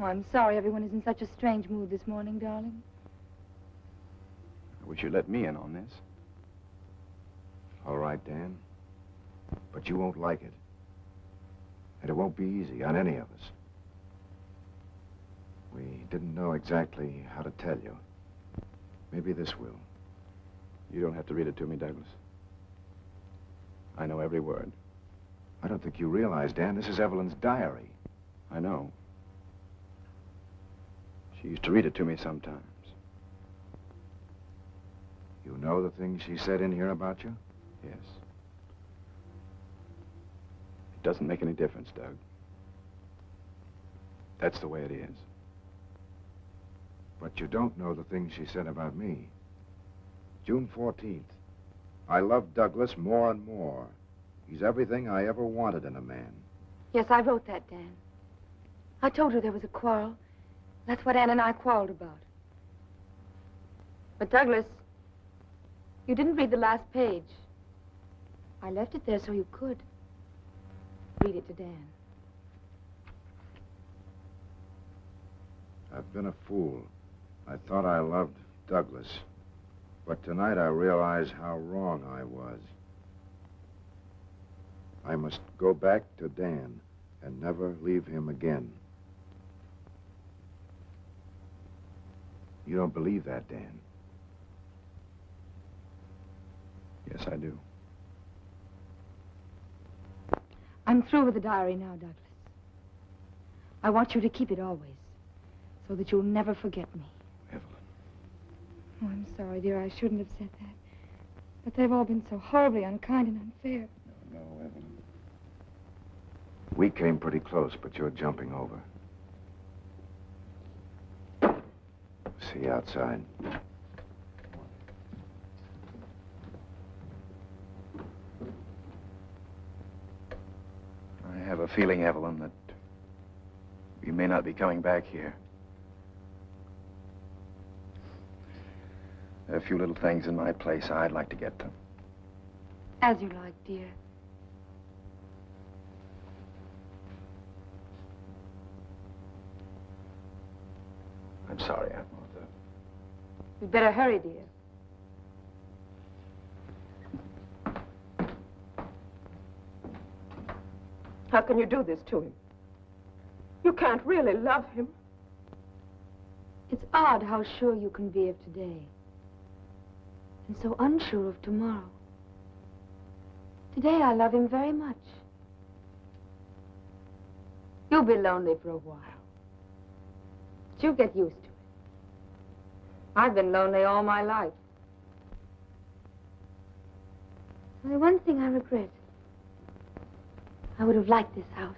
Oh, I'm sorry everyone is in such a strange mood this morning, darling. I wish you'd let me in on this. All right, Dan. But you won't like it. And it won't be easy on any of us. We didn't know exactly how to tell you. Maybe this will. You don't have to read it to me, Douglas. I know every word. I don't think you realize, Dan, this is Evelyn's diary. I know. She used to read it to me sometimes. You know the things she said in here about you? Yes. It doesn't make any difference, Doug. That's the way it is. But you don't know the things she said about me. June 14th. I love Douglas more and more. He's everything I ever wanted in a man. Yes, I wrote that, Dan. I told you there was a quarrel. That's what Ann and I quarreled about. But, Douglas, you didn't read the last page. I left it there so you could. Read it to Dan. I've been a fool. I thought I loved Douglas. But tonight I realize how wrong I was. I must go back to Dan and never leave him again. You don't believe that, Dan? Yes, I do. I'm through with the diary now, Douglas. I want you to keep it always, so that you'll never forget me. Evelyn. Oh, I'm sorry, dear. I shouldn't have said that. But they've all been so horribly unkind and unfair. No, Evelyn. We came pretty close, but you're jumping over. See you outside. I have a feeling, Evelyn, that we may not be coming back here. There are a few little things in my place I'd like to get to. As you like, dear. I'm sorry, Aunt Martha. You'd better hurry, dear. How can you do this to him? You can't really love him. It's odd how sure you can be of today. And so unsure of tomorrow. Today I love him very much. You'll be lonely for a while. But you'll get used to it. I've been lonely all my life. Only one thing I regret. I would have liked this house.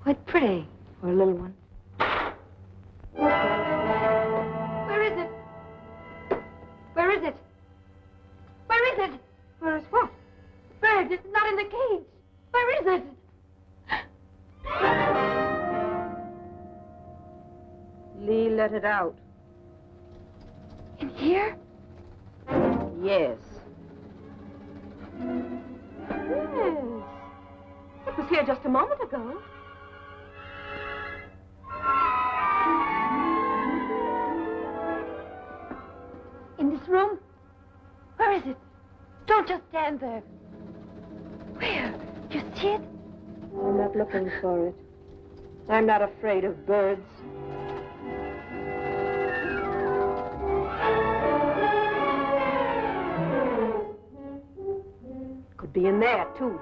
Quite pretty for a little one. Where is it? Where is it? Where is it? Where is what? Bird, it's not in the cage. Where is it? Lee let it out. In here? Yes. Yes. It was here just a moment ago. In this room? Where is it? Don't just stand there. Where? You see it? I'm not looking for it. I'm not afraid of birds. Could be in there, too.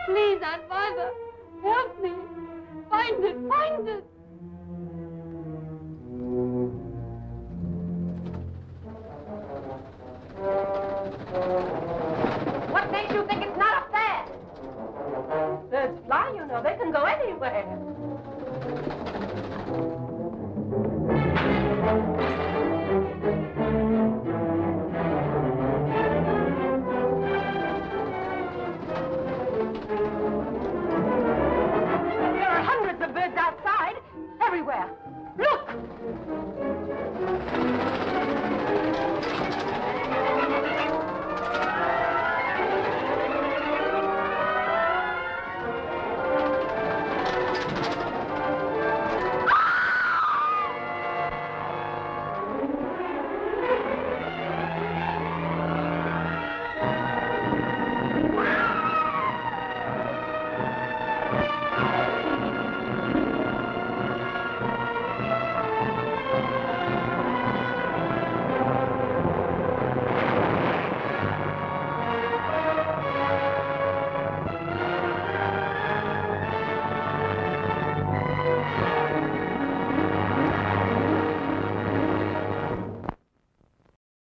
Please, Aunt Martha, help me. Find it, find it. What makes you think it's not up there? Birds fly, you know. They can go anywhere.